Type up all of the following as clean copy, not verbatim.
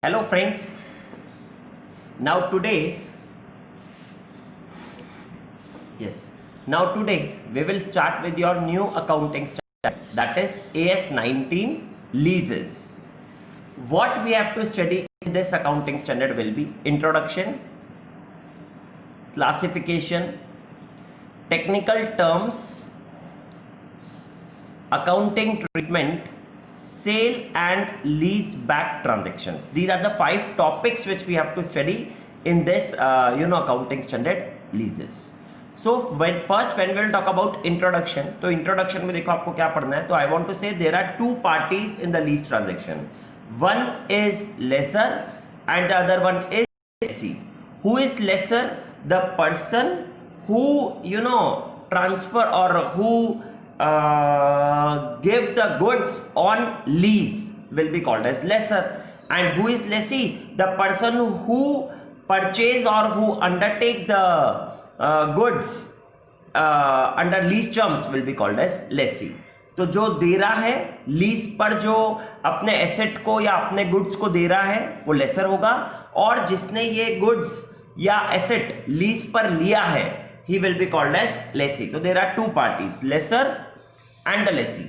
Hello friends, now today, yes, now today we will start with your new accounting standard, that is AS19 leases. What we have to study in this accounting standard will be introduction, classification, technical terms, accounting treatment, sale and lease back transactions. These are the 5 topics which we have to study in this accounting standard leases. So when we will talk about introduction, तो introduction में देखो आपको क्या पढ़ना है. तो I want to say there are 2 parties in the lease transaction. One is lessor and the other one is lessee. Who is lessor? The person who transfer or who give the goods on lease will be called as lessor. And who is lessee? The person who purchase or who undertake the goods under lease terms will be called as lessee. तो जो दे रहा है lease पर, जो अपने asset को या अपने गुड्स को दे रहा है वो लेसर होगा, और जिसने ये गुड्स या एसेट लीज पर लिया है he will be called as lessee. तो there are 2 parties, lessor and the lessee.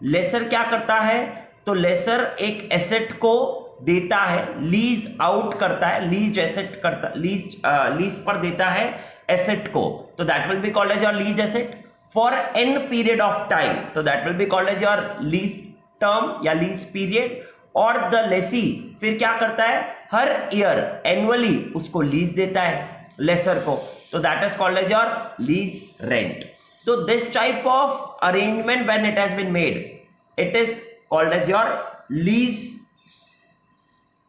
Lessor क्या करता है? तो लेसर एक एसेट को देता है, लीज आउट करता है, लीज एसेट करता, लीज पर देता है एसेट को, तो that will be called as your lease asset for an period of time, तो that will be called as your lease term या लीज पीरियड. और द लेसी फिर क्या करता है? हर ईयर एनुअली उसको लीज देता है लेसर को, तो that is called as your lease rent. So this type of arrangement, when it has been made, it is called as your lease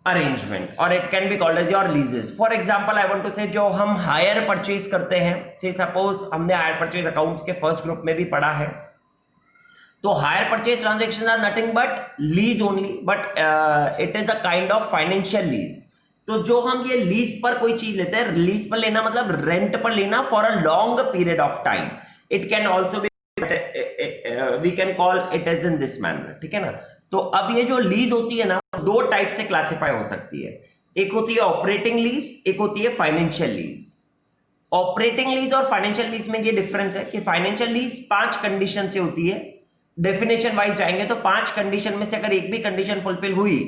arrangement, or it can be called as your leases. For example, I want to say जो हम hire purchase करते हैं, say suppose हमने hire purchase accounts के first group में भी पढ़ा है, तो hire purchase transactions are nothing but lease only, but it is a kind of financial lease. तो जो हम ये लीज पर कोई चीज लेते हैं, लीज पर लेना मतलब रेंट पर लेना for a long period of time. It can also be, we can call it as in this manner, ठीक है ना. तो अब ये जो लीज होती है ना, 2 टाइप से क्लासिफाई हो सकती है. एक होती है ऑपरेटिंग लीज, एक होती है फाइनेंशियल लीज. ऑपरेटिंग लीज और फाइनेंशियल लीज में ये डिफरेंस है कि फाइनेंशियल लीज 5 कंडीशन से होती है. डेफिनेशन वाइज जाएंगे तो 5 कंडीशन में से अगर एक भी कंडीशन फुलफिल हुई,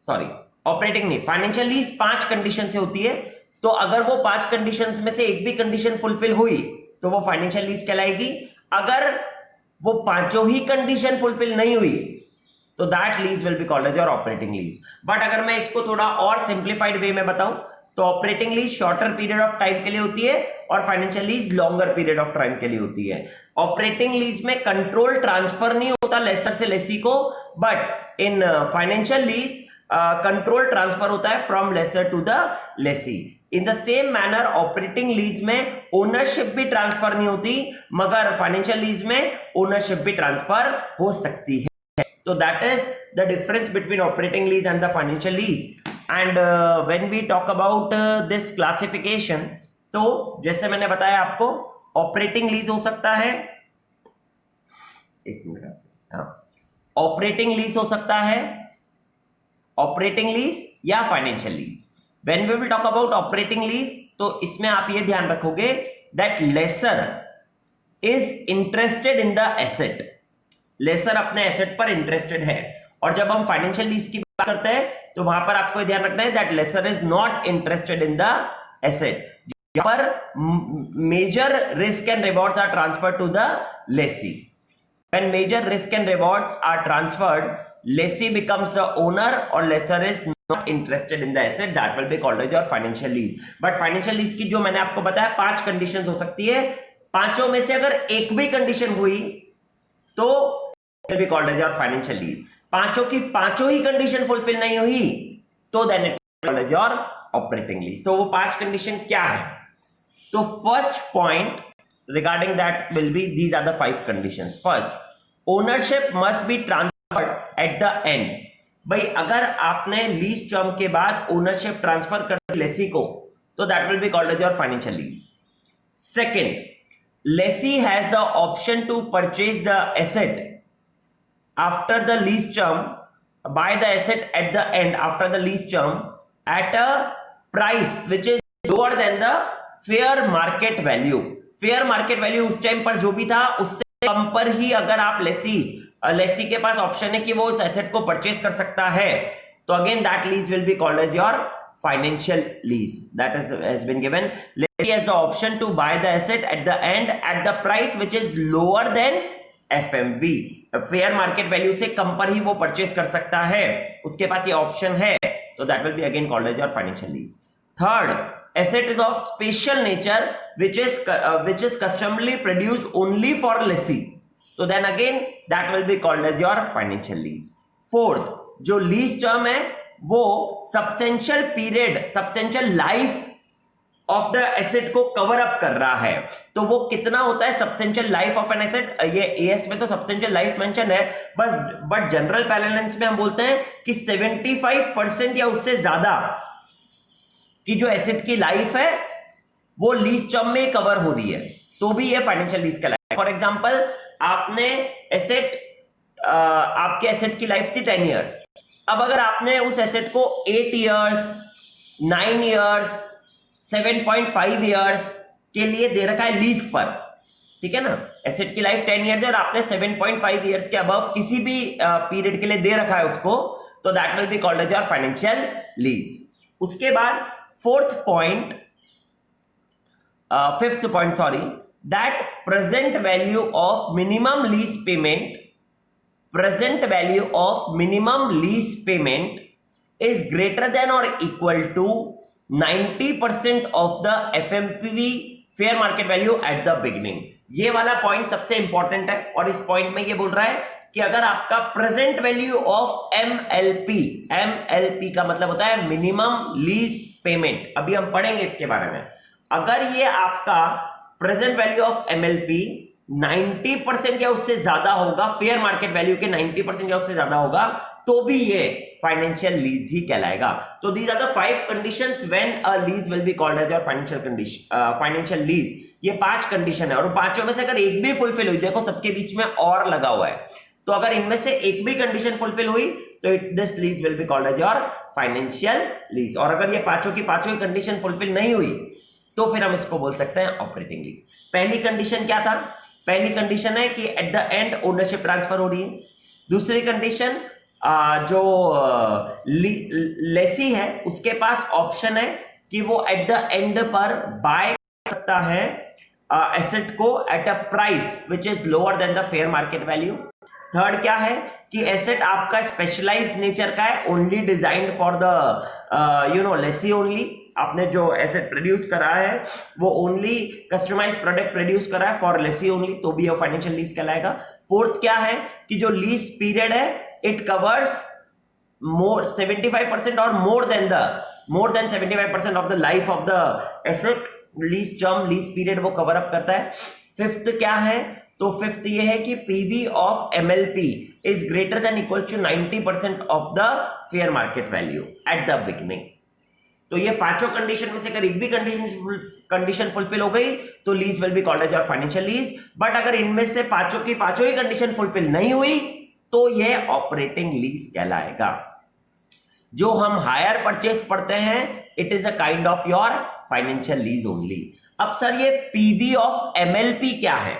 सॉरी ऑपरेटिंग नहीं, फाइनेंशियल लीज 5 कंडीशन से होती है, तो अगर वो 5 कंडीशंस में से एक भी कंडीशन फुलफिल हुई तो वो फाइनेंशियल लीज कहलाएगी. अगर वो 5 ही कंडीशन फुलफिल नहीं हुई तो that lease will be called as your operating lease. But अगर मैं इसको थोड़ा और सिंप्लीफाइड वे में बताऊं तो operating lease shorter period of time के लिए होती है और financial lease longer period of time के लिए होती है. ऑपरेटिंग लीज में कंट्रोल ट्रांसफर नहीं होता लेसर से लेसी को, but in financial lease control transfer होता है from lessor to the lessee. In the same manner operating lease में ओनरशिप भी ट्रांसफर नहीं होती, मगर फाइनेंशियल लीज में ओनरशिप भी ट्रांसफर हो सकती है. तो that is the difference between operating lease and the financial lease. And when we talk about this classification, तो जैसे मैंने बताया आपको, ऑपरेटिंग लीज हो सकता है, एक मिनट, हाँ, ऑपरेटिंग लीज हो सकता है, ऑपरेटिंग लीज या financial lease. When we will talk about operating lease, तो इसमें आप ये ध्यान रखोगे that lessor is interested in the asset. Lessor अपने एसेट पर इंटरेस्टेड है. और जब हम फाइनेंशियल लीज की बात करते हैं तो वहां पर आपको ध्यान रखना है that lessor is not interested in the asset. यहाँ पर major risk and rewards are transferred to the lessee. When major risk and rewards are transferred, lessee becomes the owner or lessor is not interested in the asset, that will be called as your financial lease. But financial lease की जो मैंने आपको बताया 5 conditions हो सकती है, पांचों में से अगर एक भी कंडीशन हुई तो will be called as your financial lease. पांचों की पांचों ही कंडीशन फुलफिल नहीं हुई तो then it will be called as your operating lease. तो वो 5 कंडीशन क्या है? तो first point regarding that will be, these are the 5 conditions. First, ownership must be transferred at the end. भाई अगर आपने लीज टर्म के बाद ओनरशिप ट्रांसफर कर दी लेसी को तो that will be called as your financial lease. Second, lessee has the option to purchase the asset after the lease term buy the asset at the end after the lease term at a price which is lower than the fair market value. Fair market value उस time पर जो भी था उससे कम पर ही अगर आप लेसी के पास ऑप्शन है कि वो उस एसेट को परचेज कर सकता है, तो again that lease will be called as your financial lease. That has been given. Lessee has the option to buy the asset at the end at the price which is lower than FMV. Fair market value से कम पर ही वो purchase कर सकता है, उसके पास ये option है, तो that will be again called as your financial lease. Third, asset is of special nature which is customarily produced only for lessee, so then again that will be called as your financial lease. Fourth, जो lease term है वो substantial period, substantial life of the asset को cover up कर रहा है. तो वो कितना होता है substantial life of an asset? ये एएस में तो सब्सटेंशियल लाइफ मेंशन है बस, बट जनरल पैरेलेंस में हम बोलते हैं कि 75% या उससे ज्यादा कि जो एसेट की लाइफ है वो लीज टर्म में कवर हो रही है, तो भी ये फाइनेंशियल लीज कहलाएगा. फॉर एग्जांपल, आपने एसेट, आपके एसेट की लाइफ थी 10 इयर्स. अब अगर आपने उस एसेट को 8 इयर्स, 9 इयर्स, 7.5 इयर्स के लिए दे रखा है लीज पर, ठीक है ना, एसेट की लाइफ 10 इयर्स है और आपने 7.5 इयर्स के अबव किसी भी पीरियड के लिए दे रखा है उसको, तो that will be called as your financial lease. उसके बाद fifth point, that present value of minimum lease payment is greater than or equal to 90% of the FMPV fair market value at the beginning. ये वाला point सबसे important है और इस point में ये बोल रहा है कि अगर आपका प्रेजेंट वैल्यू ऑफ एमएलपी का मतलब होता है मिनिमम लीज पेमेंट, अभी हम पढ़ेंगे इसके बारे में, अगर ये आपका प्रेजेंट वैल्यू ऑफ एमएलपी 90% या उससे ज्यादा होगा, फेयर मार्केट वैल्यू के 90% या उससे ज्यादा होगा, तो भी ये फाइनेंशियल लीज ही कहलाएगा. तो these are the 5 conditions when a lease will be called as your financial lease. ये 5 कंडीशन है और पांचों में से अगर एक भी फुलफिल हुई, देखो सबके बीच में और लगा हुआ है, तो अगर इनमें से एक भी कंडीशन फुलफिल हुई तो this lease will be called as your financial lease. और अगर ये पांचों की कंडीशन फुलफिल नहीं हुई तो फिर हम इसको बोल सकते हैं ऑपरेटिंग लीज. पहली कंडीशन क्या था? पहली कंडीशन है कि eight the and ownership transfer हो रही है. दूसरी कंडीशन, जो लेसी है उसके पास ऑप्शन है कि वो एट द एंड पर बाय कर सकता है एसेट को eight a price which is lower than the fair market value. Third क्या है कि एसेट आपका स्पेशलाइज्ड नेचर का है, only designed for the Lesi only. आपने जो एसेट प्रोड्यूस करा है वो ओनली कस्टमाइज्ड प्रोडक्ट प्रोड्यूस करा है फॉर लेसी ओनली, तो भी ये फाइनेंशियल लीज कहलाएगा. फोर्थ क्या है कि जो लीज पीरियड है इट कवर्स मोर 75% और more than 75% of the life of the asset. Lease term, lease period वो कवर अप करता है. फिफ्थ क्या है? तो फिफ्थ ये है कि PV of MLP is greater than equals to 90% of the fair market value at the beginning. तो ये पांचों कंडीशन में से अगर एक भी कंडीशन फुलफिल हो गई तो lease will be called as your financial lease. But अगर इनमें से पांचों ही कंडीशन फुलफिल नहीं हुई तो ये ऑपरेटिंग लीज कहलाएगा. जो हम हायर परचेज पढ़ते हैं it is a kind of your financial lease only. अब सर ये पीवी ऑफ एमएलपी क्या है?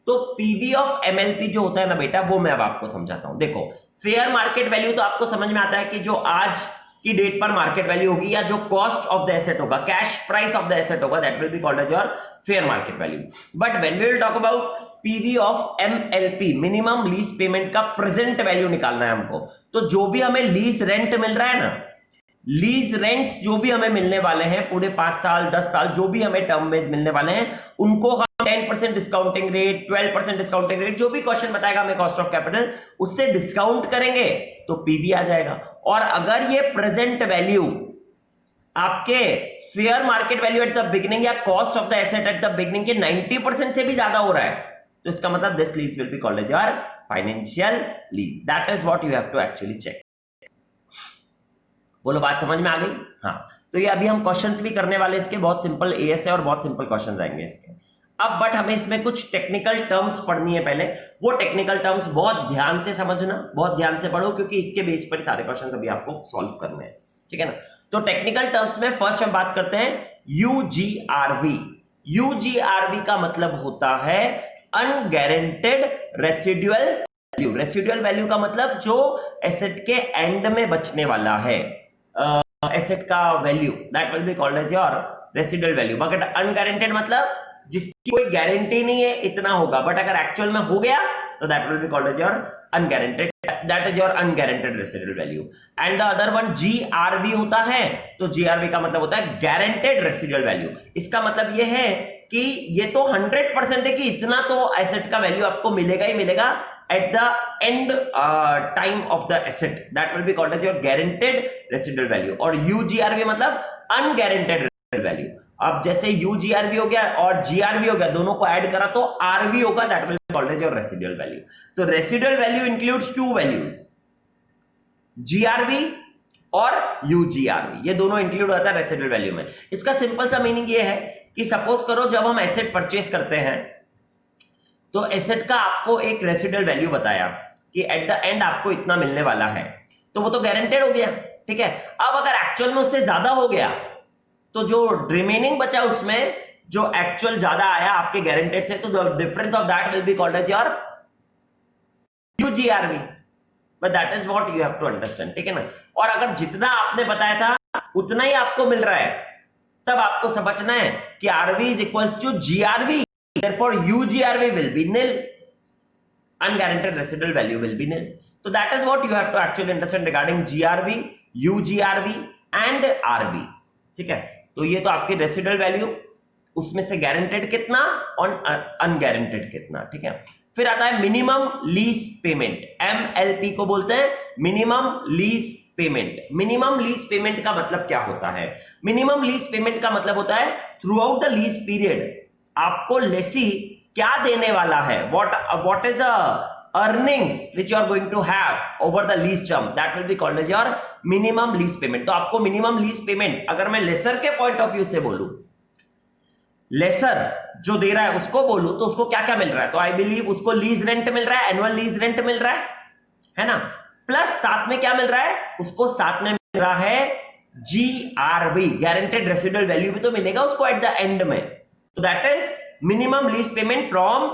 तो पीवी ऑफ एमएलपी जो होता है ना बेटा, वो मैं अब आपको समझाता हूं. देखो, फेयर मार्केट वैल्यू तो आपको समझ में आता है कि जो आज की डेट पर मार्केट वैल्यू होगी या जो कॉस्ट ऑफ द एसेट होगा, cash price of the asset होगा, that will be called as your fair market value. But when we will talk about PV of MLP, minimum lease payment का present value निकालना है हमको, तो जो भी हमें लीज रेंट मिल रहा है ना, लीज रेंट्स जो भी हमें मिलने वाले हैं पूरे 5 साल 10 साल जो भी हमें टर्म में मिलने वाले हैं, उनको हम 10% डिस्काउंटिंग रेट, 12% डिस्काउंटिंग रेट, जो भी क्वेश्चन बताएगा हमें कॉस्ट ऑफ कैपिटल, उससे डिस्काउंट करेंगे तो पीवी आ जाएगा. और अगर ये प्रेजेंट वैल्यू आपके fair market value at the beginning या cost of the asset at the beginning के 90% से भी ज्यादा हो रहा है, तो इसका मतलब this lease will be called as your financial lease. That is what you have to actually check. बोलो, बात समझ में आ गई? हाँ, तो ये अभी हम क्वेश्चंस भी करने वाले इसके, बहुत सिंपल एएस है और बहुत सिंपल क्वेश्चंस आएंगे इसके. अब बट हमें इसमें कुछ टेक्निकल टर्म्स पढ़नी है पहले, वो टेक्निकल टर्म्स बहुत ध्यान से समझना, बहुत ध्यान से पढ़ो, क्योंकि इसके बेस पर सारे क्वेश्चन अभी आपको सॉल्व करने हैं, ठीक है ना। तो टेक्निकल टर्म्स में फर्स्ट हम बात करते हैं यूजीआरवी। यूजीआरवी का मतलब होता है अनगारंटेड रेसिडुअल वैल्यू। रेसिडुअल वैल्यू का मतलब जो एसेट के एंड में बचने वाला है, एसेट का value, that will be called as your residual value. But unguaranteed मतलब जिसकी कोई गारंटी नहीं है इतना होगा, बट अगर एक्चुअल में हो गया तो that will be called as your unguaranteed, that is your unguaranteed residual value. And the other one GRV होता है, तो जीआरवी का मतलब होता है गारंटेड रेसिडुअल वैल्यू। इसका मतलब ये है कि ये तो 100% है कि इतना तो एसेट का वैल्यू आपको मिलेगा ही मिलेगा at the end time of the asset, that will be called as your guaranteed residual value। और UGRV मतलब unguaranteed residual value। अब जैसे UGRV हो गया और GRV हो गया, दोनों को ऐड करा तो RV होगा, that will be called as your residual value। तो residual value includes two values, GRV और UGRV, ये दोनों इंक्लूड होता है रेसिडुअल वैल्यू में। इसका सिंपल सा मीनिंग ये है कि सपोज करो जब हम एसेट परचेस करते हैं तो एसेट का आपको एक रेसिडुअल वैल्यू बताया कि एट द एंड आपको इतना मिलने वाला है, तो वो तो गारंटेड हो गया, ठीक है। अब अगर एक्चुअल में उससे ज्यादा हो गया तो जो रिमेनिंग बचा उसमें जो एक्चुअल ज्यादा आया आपके गारंटेड से, तो the difference of that will be called as your UGRV. But that is what you have to understand, ठीक है ना। और अगर जितना आपने बताया था उतना ही आपको मिल रहा है, तब आपको समझना है कि RV is equals to GRV, therefore UGRV will be nil, unguaranteed residual value will be nil। So that is what you have to actually understand regarding GRV, UGRV and RV, ठीक है। तो ये तो आपकी रेसिडुअल वैल्यू, उसमें से guaranteed कितना और अनगारंटेड कितना, ठीक है। फिर आता है मिनिमम लीज पेमेंट, MLP को बोलते हैं minimum lease payment. Minimum lease payment का मतलब क्या होता है? मिनिमम लीज पेमेंट का मतलब होता है through out the lease period आपको लेसी क्या देने वाला है, what is the earnings which you are going to have over the lease term, that will be called as your minimum lease payment। तो आपको मिनिमम लीज पेमेंट, अगर मैं laser के पॉइंट ऑफ व्यू से बोलूं, लेसर जो दे रहा है उसको बोलूं, तो उसको क्या क्या मिल रहा है? तो आई बिलीव उसको लीज रेंट मिल रहा है, एनुअल लीज रेंट मिल रहा है ना, प्लस साथ में क्या मिल रहा है उसको, साथ में मिल रहा है GRV, गारंटेड रेसिडुअल वैल्यू भी तो मिलेगा उसको एट द एंड में। So that is minimum lease payment from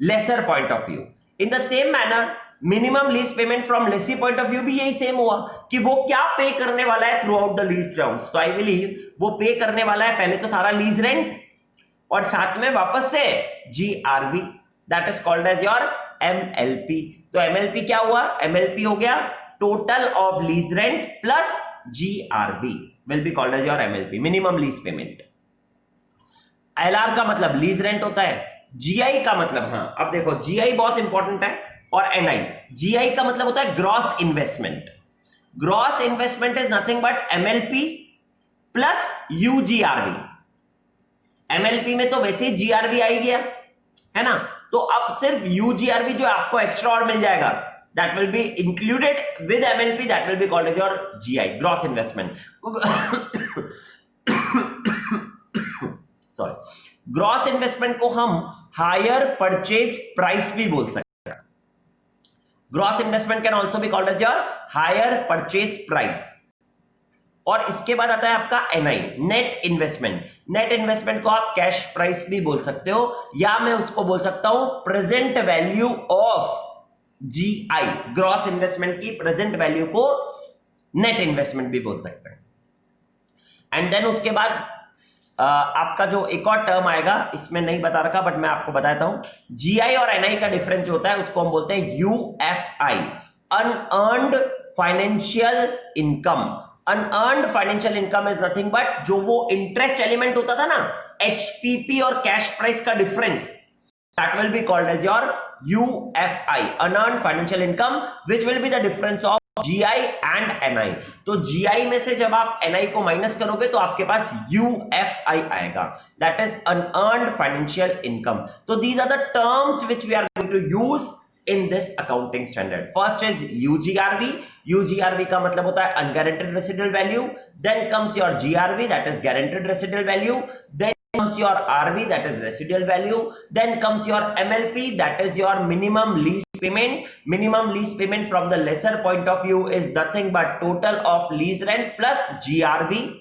lesser point of view। In the same manner, minimum lease payment from lessee point of view भी यही सेम हुआ कि वो क्या पे करने वाला है through out the lease terms. तो आई बिलीव वो पे करने वाला है पहले तो सारा लीज रेंट और साथ में वापस से GRV, that is called as your MLP। तो MLP क्या हुआ? MLP हो गया total of lease rent plus GRV will be called as your MLP, minimum lease payment. LR का मतलब लीज रेंट होता है, GI का मतलब, हाँ अब देखो GI बहुत इंपॉर्टेंट है, और NI। GI का मतलब होता है gross investment. Gross investment is nothing but MLP plus UGRV। MLP में तो वैसे ही GRV आ ही गया है ना, तो अब सिर्फ UGRV जो आपको एक्स्ट्रा और मिल जाएगा, that will be included with MLP, that will be called as your GI, gross investment। Sorry, gross investment को हम हायर परचेज प्राइस भी बोल सकते हैं। Gross investment can also be called as your hire purchase price. और इसके बाद आता है आपका NI, net investment. Net investment को आप कैश प्राइस भी बोल सकते हो, या मैं उसको बोल सकता हूं present value of GI, gross investment की प्रेजेंट वैल्यू को नेट इन्वेस्टमेंट भी बोल सकते हैं। एंड देन उसके बाद आपका जो एक और टर्म आएगा, इसमें नहीं बता रखा बट मैं आपको बताता हूं, GI और NI का डिफरेंस जो होता है उसको हम बोलते हैं UFI, unearned financial income. Unearned financial income is nothing but जो वो इंटरेस्ट एलिमेंट होता था ना, HPP और कैश प्राइस का difference, that will be called as your UFI, unearned financial income, which will be the difference of GI and NI। तो GI में से जब आप NI को माइनस करोगे तो आपके पास UFI आएगा, that is unearned financial income। तो these are the terms which we are going to use in this accounting standard। First is UGRV। UGRV का मतलब होता है unguaranteed residual value। Then comes your GRV, that is guaranteed residual value। Then comes your RV, that is residual value. Then comes your MLP, that is your minimum lease payment. Minimum lease payment from the lesser point of view is nothing but total of lease rent plus GRV.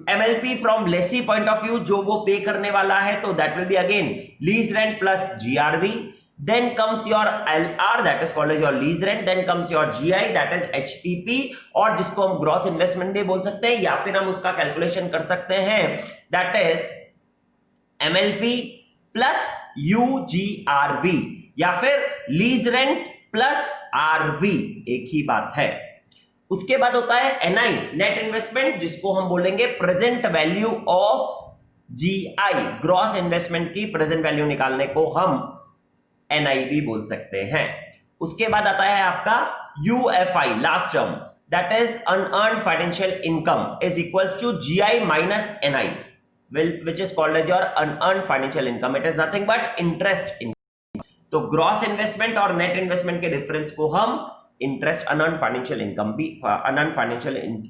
MLP from lessee point of view, जो वो पे करने वाला है, तो that will be again lease rent plus GRV. Then comes your LR, that is called as your lease rent. Then comes your GI, that is HPP, और जिसको हम ग्रॉस इन्वेस्टमेंट भी बोल सकते हैं, या फिर हम उसका कैलकुलेशन कर सकते हैं, that is MLP plus UGRV, या फिर लीज रेंट प्लस RV, एक ही बात है. उसके बाद होता है NI, नेट इन्वेस्टमेंट, जिसको हम बोलेंगे present value of GI, gross investment की प्रेजेंट वैल्यू निकालने को हम NI भी बोल सकते हैं. उसके बाद आता है आपका UFI, last term, that is unearned financial income is equals to GI minus NI, which is called as your unearned financial income. It is nothing but interest income. तो ग्रॉस इन्वेस्टमेंट और नेट इन्वेस्टमेंट के difference को हम interest unearned financial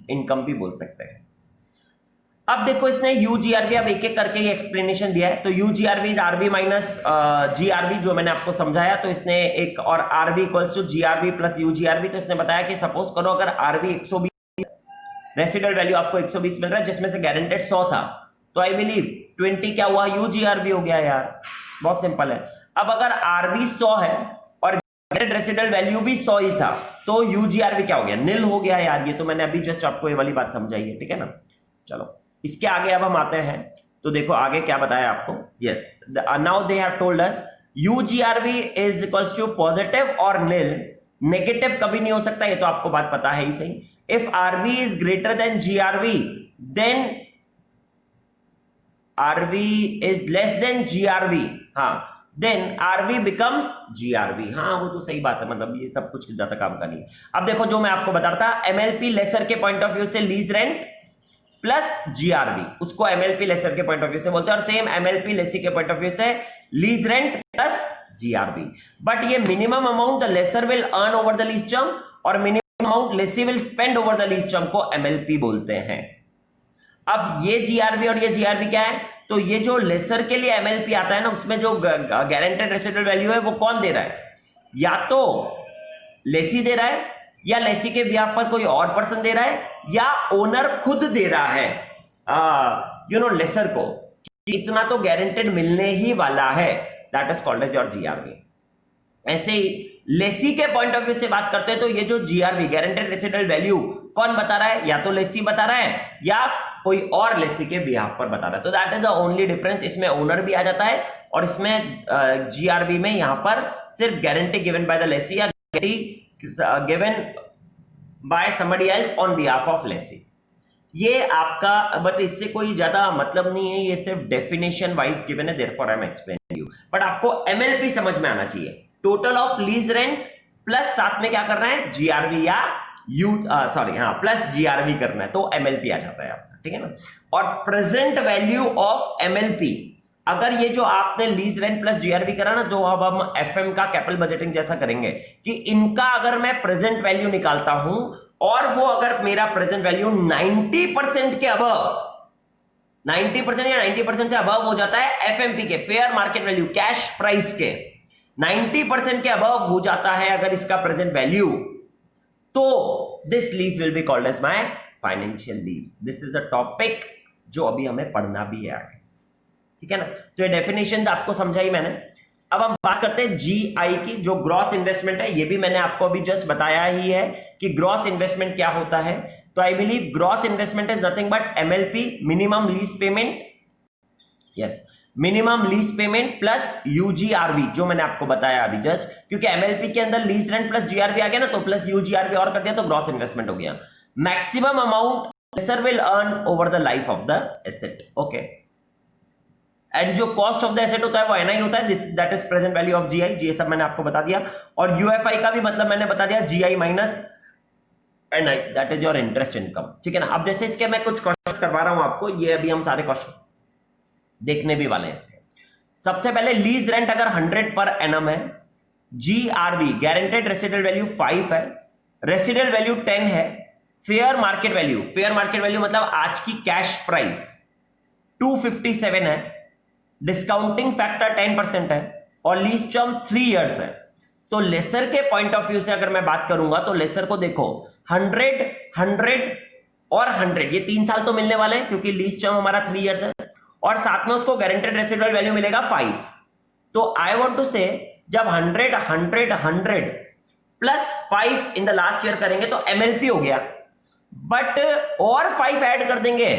income भी बोल सकते हैं. अब देखो इसने UGRV अब एक एक करके ये एक्सप्लेनेशन दिया है. तो UGRV is RV minus GRV, जो मैंने आपको समझाया. तो इसने एक और RV equals to GRV plus UGRV. तो इसने बताया कि सपोज करो अगर RV 120, रेसिडुअल वैल्यू आपको 120 मिल रहा है, जिसमें से गारंटेड 100 था, तो आई बिलीव 20 क्या हुआ, UGRV हो गया यार. बहुत सिंपल है. अब अगर RV 100 है और रेसिडुअल वैल्यू भी 100 ही था, तो UGRV क्या हो गया, नील हो गया यार. ये तो मैंने अभी जस्ट आपको ये वाली बात समझाई है, ठीक है ना. चलो इसके आगे अब हम आते हैं. तो देखो आगे क्या बताया आपको. Yes, now they have told us UGRV is equals to positive और नील. नेगेटिव कभी नहीं हो सकता, ये तो आपको बात पता है ही सही. If RV is greater than GRV, then RV is less than GRV, हाँ, then RV becomes GRV. हाँ वो तो सही बात है, मतलब ये सब कुछ ज्यादा काम का नहीं है. अब देखो जो मैं आपको बता रहा था, MLP लेसर के पॉइंट ऑफ व्यू से लीज रेंट प्लस GRV, उसको MLP लेसर के पॉइंट ऑफ व्यू से बोलते हैं, और सेम MLP लेसी के पॉइंट ऑफ व्यू से lease rent plus GRV. But ये minimum amount the lessor will earn over the lease term और minimum amount lessee will spend over the lease term को MLP बोलते हैं. अब ये GRV और ये GRV क्या है, तो ये जो लेसर के लिए MLP आता है ना, उसमें जो गारंटेड रेसिडुअल वैल्यू है वो कौन दे रहा है, या तो लेसी दे रहा है, या लेसी के बिहाफ पर कोई और पर्सन दे रहा है, या ओनर खुद दे रहा है लेसर को, इतना तो गारंटेड मिलने ही वाला है. That is called as your GRV. ऐसे ही लेसी के पॉइंट ऑफ व्यू से बात करते हैं, तो ये जो GRV गारंटेड रेसिडुअल वैल्यू कौन बता रहा है, या तो लेसी बता रहा है या कोई और लेसी के बिहाफ पर बता रहा है. तो that is the only difference. इसमें ओनर भी आ जाता है और इसमें GRV में यहां पर सिर्फ guarantee given by the lessee या guarantee given by somebody else on behalf of lessee. ये आपका, बट इससे कोई ज्यादा मतलब नहीं है, ये सिर्फ डेफिनेशन वाइज गिवन है, therefore I am explaining you. But आपको MLP समझ में आना चाहिए. Total of lease rent plus साथ में क्या करना है, GRV या प्लस GRV करना है, तो MLP आ जाता है आपका, ठीक है ना. और प्रेजेंट वैल्यू ऑफ MLP, अगर ये जो आपने लीज रेंट प्लस GRV करा ना, जो अब हम FM का कैपिटल बजटिंग जैसा करेंगे, कि इनका अगर मैं प्रेजेंट वैल्यू निकालता हूं और वो अगर मेरा प्रेजेंट वैल्यू 90% के अबव, 90% या 90% से अबव हो जाता है FMP के, fair market value, cash price के 90% के अबव हो जाता है अगर इसका प्रेजेंट वैल्यू, तो this lease will be called as my financial lease. This is the topic जो अभी हमें पढ़ना भी है आगे, ठीक है ना. तो ये डेफिनेशंस आपको समझाई मैंने. अब हम बात करते हैं GI की, जो ग्रॉस इन्वेस्टमेंट है. ये भी मैंने आपको अभी जस्ट बताया ही है कि ग्रॉस इन्वेस्टमेंट क्या होता है. तो I believe gross investment is nothing but MLP, minimum lease payment, yes, minimum lease payment plus UGRV, जो मैंने आपको बताया अभी जस्ट, क्योंकि MLP के अंदर लीज रेंट प्लस GRV आ गया ना, तो प्लस UGRV और कर दिया तो ग्रॉस इन्वेस्टमेंट हो गया. Maximum amount laser will earn over the life of the asset. Okay, and जो कॉस्ट ऑफ द एसेट होता है वो NI होता है, that is present value of GI. ये सब मैंने आपको बता दिया. और UFI का भी मतलब मैंने बता दिया, GI minus NI, that is your interest income, ठीक है ना. अब जैसे इसके मैं कुछ क्वेश्चंस करवा रहा हूं आपको, ये अभी हम सारे क्वेश्चन देखने भी वाले हैं इसके. सबसे पहले लीज रेंट अगर 100 पर एनम है, GRV गारंटेड रेसिडुअल वैल्यू 5 है, रेसिडुअल वैल्यू 10 है, फेयर मार्केट वैल्यू मतलब आज की कैश प्राइस 257 है, डिस्काउंटिंग फैक्टर 10% है और लीज टर्म 3 इयर्स है। तो लेसर के पॉइंट ऑफ व्यू से अगर मैं बात करूंगा तो लेसर को देखो 100, 100 और 100, ये 3 साल तो मिलने वाले हैं क्योंकि लीज टर्म हमारा 3 इयर्स है और साथ में उसको गारंटेड रेसिडुअल वैल्यू मिलेगा 5। तो आई वांट टू से जब 100, 100, 100 plus 5 in the last year करेंगे तो एमएलपी हो गया, बट और 5 ऐड कर देंगे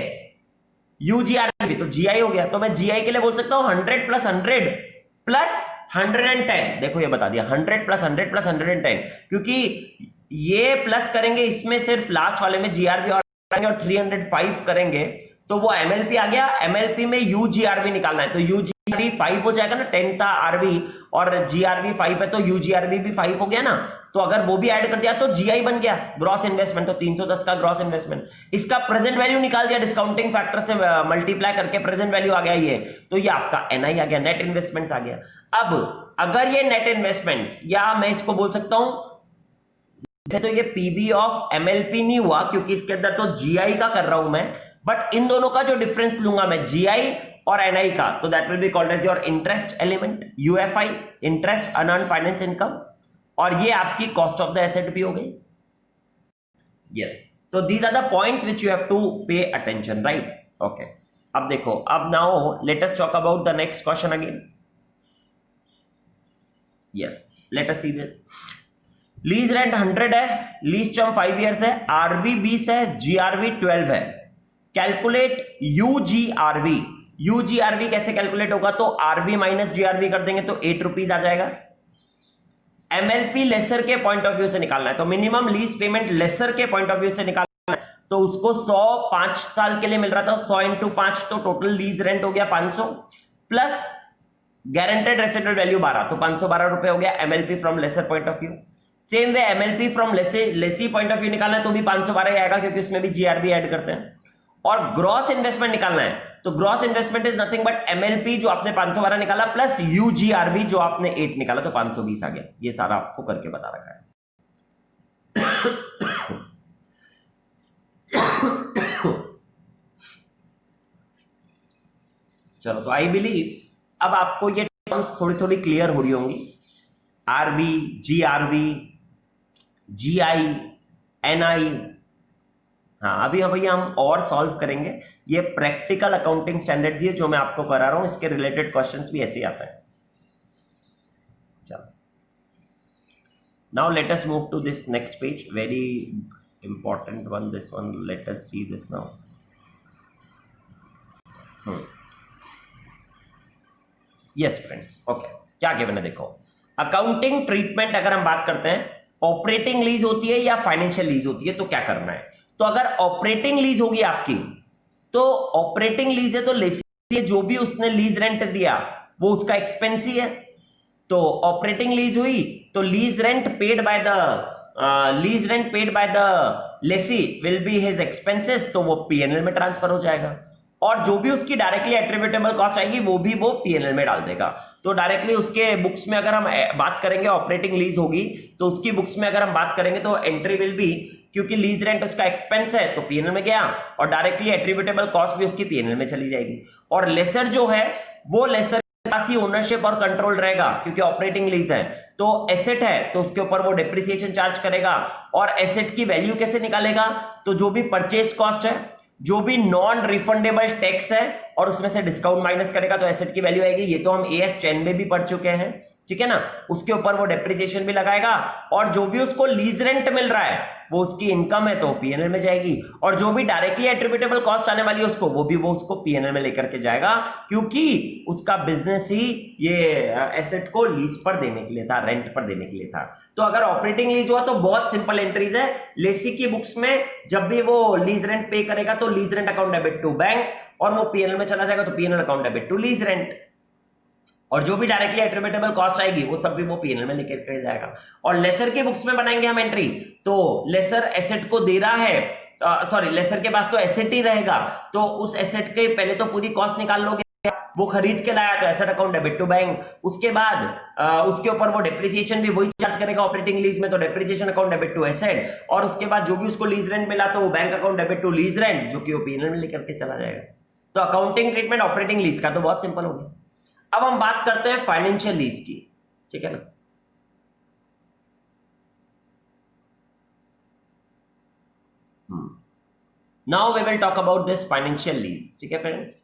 यूजीआरबी तो जीआई हो गया। तो मैं जीआई के लिए बोल सकता हूं 100 प्लस 100 प्लस 110। देखो ये बता दिया 100 प्लस 100 प्लस 110, क्योंकि ये प्लस करेंगे इसमें सिर्फ लास्ट वाले में जीआरबी और 305 करेंगे तो वो एमएलपी आ गया। एमएलपी में यूजीआरबी निकालना है तो यूजीआरबी 5 हो जाएगा ना, 10 था आरबी और जीआरबी 5 है तो यूजीआरबी भी 5 हो गया ना। तो अगर वो भी ऐड कर दिया तो जीआई बन गया, ग्रॉस इन्वेस्टमेंट, तो 310 का ग्रॉस इन्वेस्टमेंट। इसका प्रेजेंट वैल्यू निकाल दिया डिस्काउंटिंग फैक्टर से मल्टीप्लाई करके, प्रेजेंट वैल्यू आ गया ये, तो ये आपका एनआई आ गया, नेट इन्वेस्टमेंट आ गया। अब अगर ये नेट इन्वेस्टमेंट, या मैं इसको बोल सकता हूं तो ये पीवी ऑफ एमएलपी नहीं हुआ क्योंकि इसके अंदर तो जीआई का कर रहा हूं मैं, बट इन दोनों का जो डिफरेंस लूंगा मैं जीआई और एनआई का, तो that will be called as your interest element, UFI, interest earned finance income, और ये आपकी कॉस्ट ऑफ द एसेट भी हो गई। यस, तो these are the points which you have to pay attention, right? Okay, अब देखो, अब now let us talk about the next question again. Yes, let us see this. Lease rent 100 है, lease term 5 years है, RB 20 है, GRB 12 है। Calculate यूजीआरबी। यूजीआरबी कैसे calculate होगा? तो आरबी माइनस जीआरबी कर देंगे तो 8 रुपीज आ जाएगा। एमएलपी लेसर के पॉइंट ऑफ व्यू से निकालना है, तो मिनिमम लीज पेमेंट लेसर के पॉइंट ऑफ व्यू से निकालना है, तो उसको 100 5 साल के लिए मिल रहा था, 100 इंटू 5 तो टोटल लीज रेंट हो गया 500 प्लस गारंटेड रेसिडुअल वैल्यू 12, तो 512 रुपए हो गया MLP from lessor point of view. Same way MLP from lessee point of view निकालना है तो भी 512 आएगा क्योंकि उसमें भी जीआरबी ऐड करते हैं। और ग्रॉस इन्वेस्टमेंट निकालना है तो gross investment is nothing but MLP जो आपने 512 निकाला प्लस यूजीआरबी जो आपने 8 निकाला तो 520 आ गया। ये सारा आपको करके बता रखा है। चलो, तो आई बिलीव अब आपको ये टर्म्स थोड़ी थोड़ी क्लियर हो रही होंगी। RB, GRB, GI, NI. हाँ, अभी भैया हम और सॉल्व करेंगे। ये प्रैक्टिकल अकाउंटिंग स्टैंडर्ड जी जो मैं आपको करा रहा हूं, इसके रिलेटेड क्वेश्चंस भी ऐसे ही आते हैं। चलो, now let us move to this next page, very important one, this one, let us see this now. Yes friends, okay, क्या गिवन है देखो। अकाउंटिंग ट्रीटमेंट अगर हम बात करते हैं, ऑपरेटिंग लीज होती है या फाइनेंशियल लीज होती है, तो क्या करना है? तो अगर ऑपरेटिंग लीज होगी आपकी, तो ऑपरेटिंग लीज है तो लेसी जो भी उसने लीज रेंट दिया वो उसका एक्सपेंस ही है। तो ऑपरेटिंग लीज हुई तो lease rent paid by the Lesi will be his expenses, तो वो पीएनएल में ट्रांसफर हो जाएगा। और जो भी उसकी डायरेक्टली एट्रीब्यूटेबल कॉस्ट आएगी वो भी वो पीएनएल में डाल देगा। तो डायरेक्टली उसके बुक्स में अगर हम बात करेंगे, ऑपरेटिंग लीज होगी तो उसकी बुक्स में अगर हम बात करेंगे तो एंट्री विल बी, क्योंकि लीज रेंट उसका एक्सपेंस है तो पीएनएल में गया और डायरेक्टली एट्रीब्यूटेबल कॉस्ट भी उसकी पीएनएल में चली जाएगी। और लेसर जो है वो लेसर के पास ही ओनरशिप और कंट्रोल रहेगा, क्योंकि ऑपरेटिंग लीज है तो एसेट है तो उसके ऊपर वो डिप्रिसिएशन चार्ज करेगा। और एसेट की वैल्यू कैसे निकालेगा? तो जो भी परचेज कॉस्ट है, जो भी नॉन रिफंडेबल टैक्स है और उसमें से डिस्काउंट माइनस करेगा तो एसेट की वैल्यू आएगी। ये तो हम एएस 10 में भी पढ़ चुके हैं, ठीक है ना। उसके ऊपर वो डेप्रिसिएशन भी लगाएगा और जो भी उसको लीज रेंट मिल रहा है वो उसकी इनकम है तो पीएनएल में जाएगी। और जो भी डायरेक्टली एट्रीब्यूटेबल कॉस्ट आने वाली है उसको, वो भी वो उसको पीएनएल में लेकर के जाएगा, क्योंकि उसका बिजनेस ही ये एसेट को लीज पर देने के लिए था, रेंट पर देने के लिए था। तो अगर ऑपरेटिंग लीज हुआ तो बहुत सिंपल एंट्रीज है। लेसी की बुक्स में जब भी वो लीज रेंट पे करेगा तो lease rent account debit to bank, और वो पीएनएल में चला जाएगा तो PNL account debit to lease rent. और जो भी डायरेक्टली एट्रीब्यूटेबल कॉस्ट आएगी वो सब भी वो पीएनएल में लेकर के जाएगा। और लेसर के बुक्स में बनाएंगे हम एंट्री, तो लेसर एसेट को दे रहा है, सॉरी लेसर के पास तो एसेट ही रहेगा, तो उस एसेट के पहले तो पूरी कॉस्ट निकाल लोगे, वो खरीद के लाया तो asset account debit to bank. उसके बाद उसके ऊपर वो डेप्रिसिएशन भी वही चार्ज करेगा ऑपरेटिंग लीज में, तो depreciation account debit to asset. और उसके बाद जो भी उसको लीज रेंट मिला तो वो bank account debit to lease rent, जो कि वो पीएनएल में लेकर के चला जाएगा। तो अकाउंटिंग ट्रीटमेंट ऑपरेटिंग लीज का तो बहुत सिंपल हो गया। अब हम बात करते हैं फाइनेंशियल लीज की, ठीक है ना। Now we will talk about this financial lease, ठीक है friends.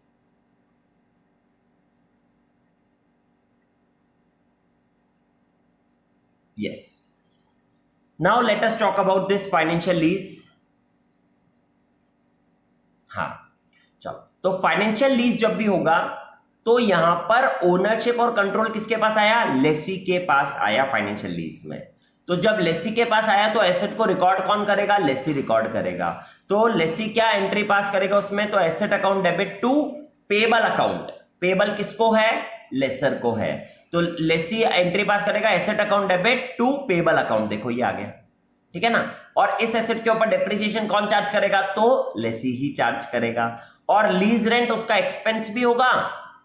Yes, now let us talk about this financial lease. हाँ चलो, तो फाइनेंशियल लीज जब भी होगा तो यहां पर ओनरशिप और कंट्रोल किसके पास आया, लेसी के पास आया फाइनेंशियल लीज में। तो जब लेसी के पास आया तो एसेट को रिकॉर्ड कौन करेगा, लेसी रिकॉर्ड करेगा। तो लेसी क्या एंट्री पास करेगा उसमें, तो asset account debit to payable account. Payable किसको है, लेसर को है। तो लेसी एंट्री पास करेगा asset account debit to payable account, देखो ये आ गया, ठीक है ना। और इस एसेट के ऊपर डिप्रिसिएशन कौन चार्ज करेगा, तो लेसी ही चार्ज करेगा। और लीज रेंट उसका एक्सपेंस भी होगा,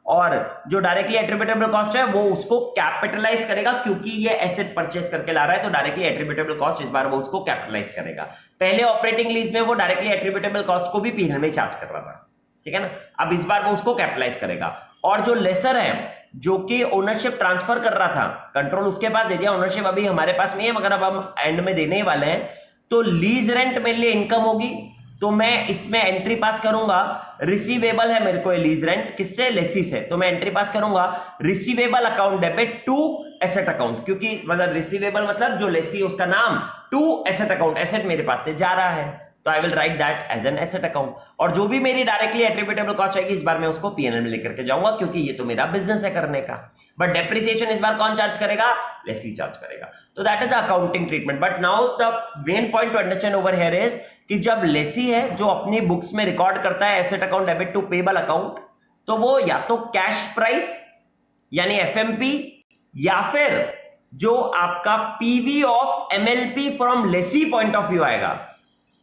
और जो डायरेक्टली एट्रिब्यूटेबल कॉस्ट है वो उसको कैपिटलाइज करेगा, क्योंकि ये एसेट परचेस करके ला रहा है तो डायरेक्टली एट्रिब्यूटेबल कॉस्ट इस बार वो उसको कैपिटलाइज करेगा। पहले ऑपरेटिंग लीज में वो डायरेक्टली एट्रिब्यूटेबल कॉस्ट को भी पीएनएल में चार्ज कर रहा था, ठीक है ना। अब इस बार वो उसको कैपिटलाइज करेगा। और जो लेसर है जो कि ओनरशिप ट्रांसफर कर रहा था, कंट्रोल उसके पास दे दिया, ओनरशिप अभी हमारे पास नहीं है मगर अब हम एंड में देने वाले हैं, तो लीज रेंट मेरे लिए इनकम होगी। तो मैं इसमें एंट्री पास करूंगा, रिसीवेबल है मेरे को ये लीज रेंट, किससे, लेसी से, तो मैं एंट्री पास करूंगा receivable account debit to asset account, क्योंकि मतलब रिसीवेबल मतलब जो लेसी है उसका नाम, टू एसेट अकाउंट, एसेट मेरे पास से जा रहा है तो I will write that as an asset account. और जो भी मेरी डायरेक्टली एट्रिब्यूटेबल कॉस्ट आएगी इस बार मैं उसको पीएनएल में लेकर के जाऊंगा, क्योंकि ये तो मेरा बिजनेस है करने का। बट डेप्रिसिएशन इस बार कौन चार्ज करेगा, लेसी चार्ज करेगा। तो that is the accounting treatment. But now the main point two understand over here is कि जब लेसी है जो अपनी बुक्स में रिकॉर्ड करता है asset account debit to payable account, तो वो या तो कैश प्राइस यानी एफएमपी, या फिर जो आपका PV of MLP from lessee point of view आएगा।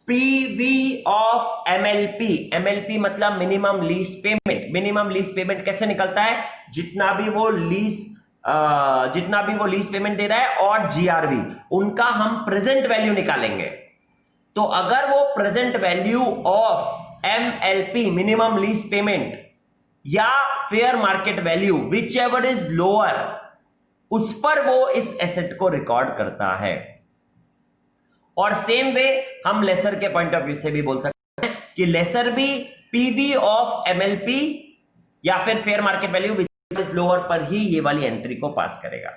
पीवी ऑफ एमएलपी, एमएलपी मतलब minimum lease payment. Minimum lease payment कैसे निकलता है, जितना भी वो लीज पेमेंट दे रहा है और जीआरवी, उनका हम प्रेजेंट वैल्यू निकालेंगे। तो अगर वो present value of MLP minimum lease payment या fair market value which ever is lower, उस पर वो इस एसेट को रिकॉर्ड करता है। और सेम वे हम लेसर के पॉइंट ऑफ व्यू से भी बोल सकते हैं कि लेसर भी पीवी ऑफ एमएलपी या फिर fair market value which is lower पर ही ये वाली एंट्री को पास करेगा।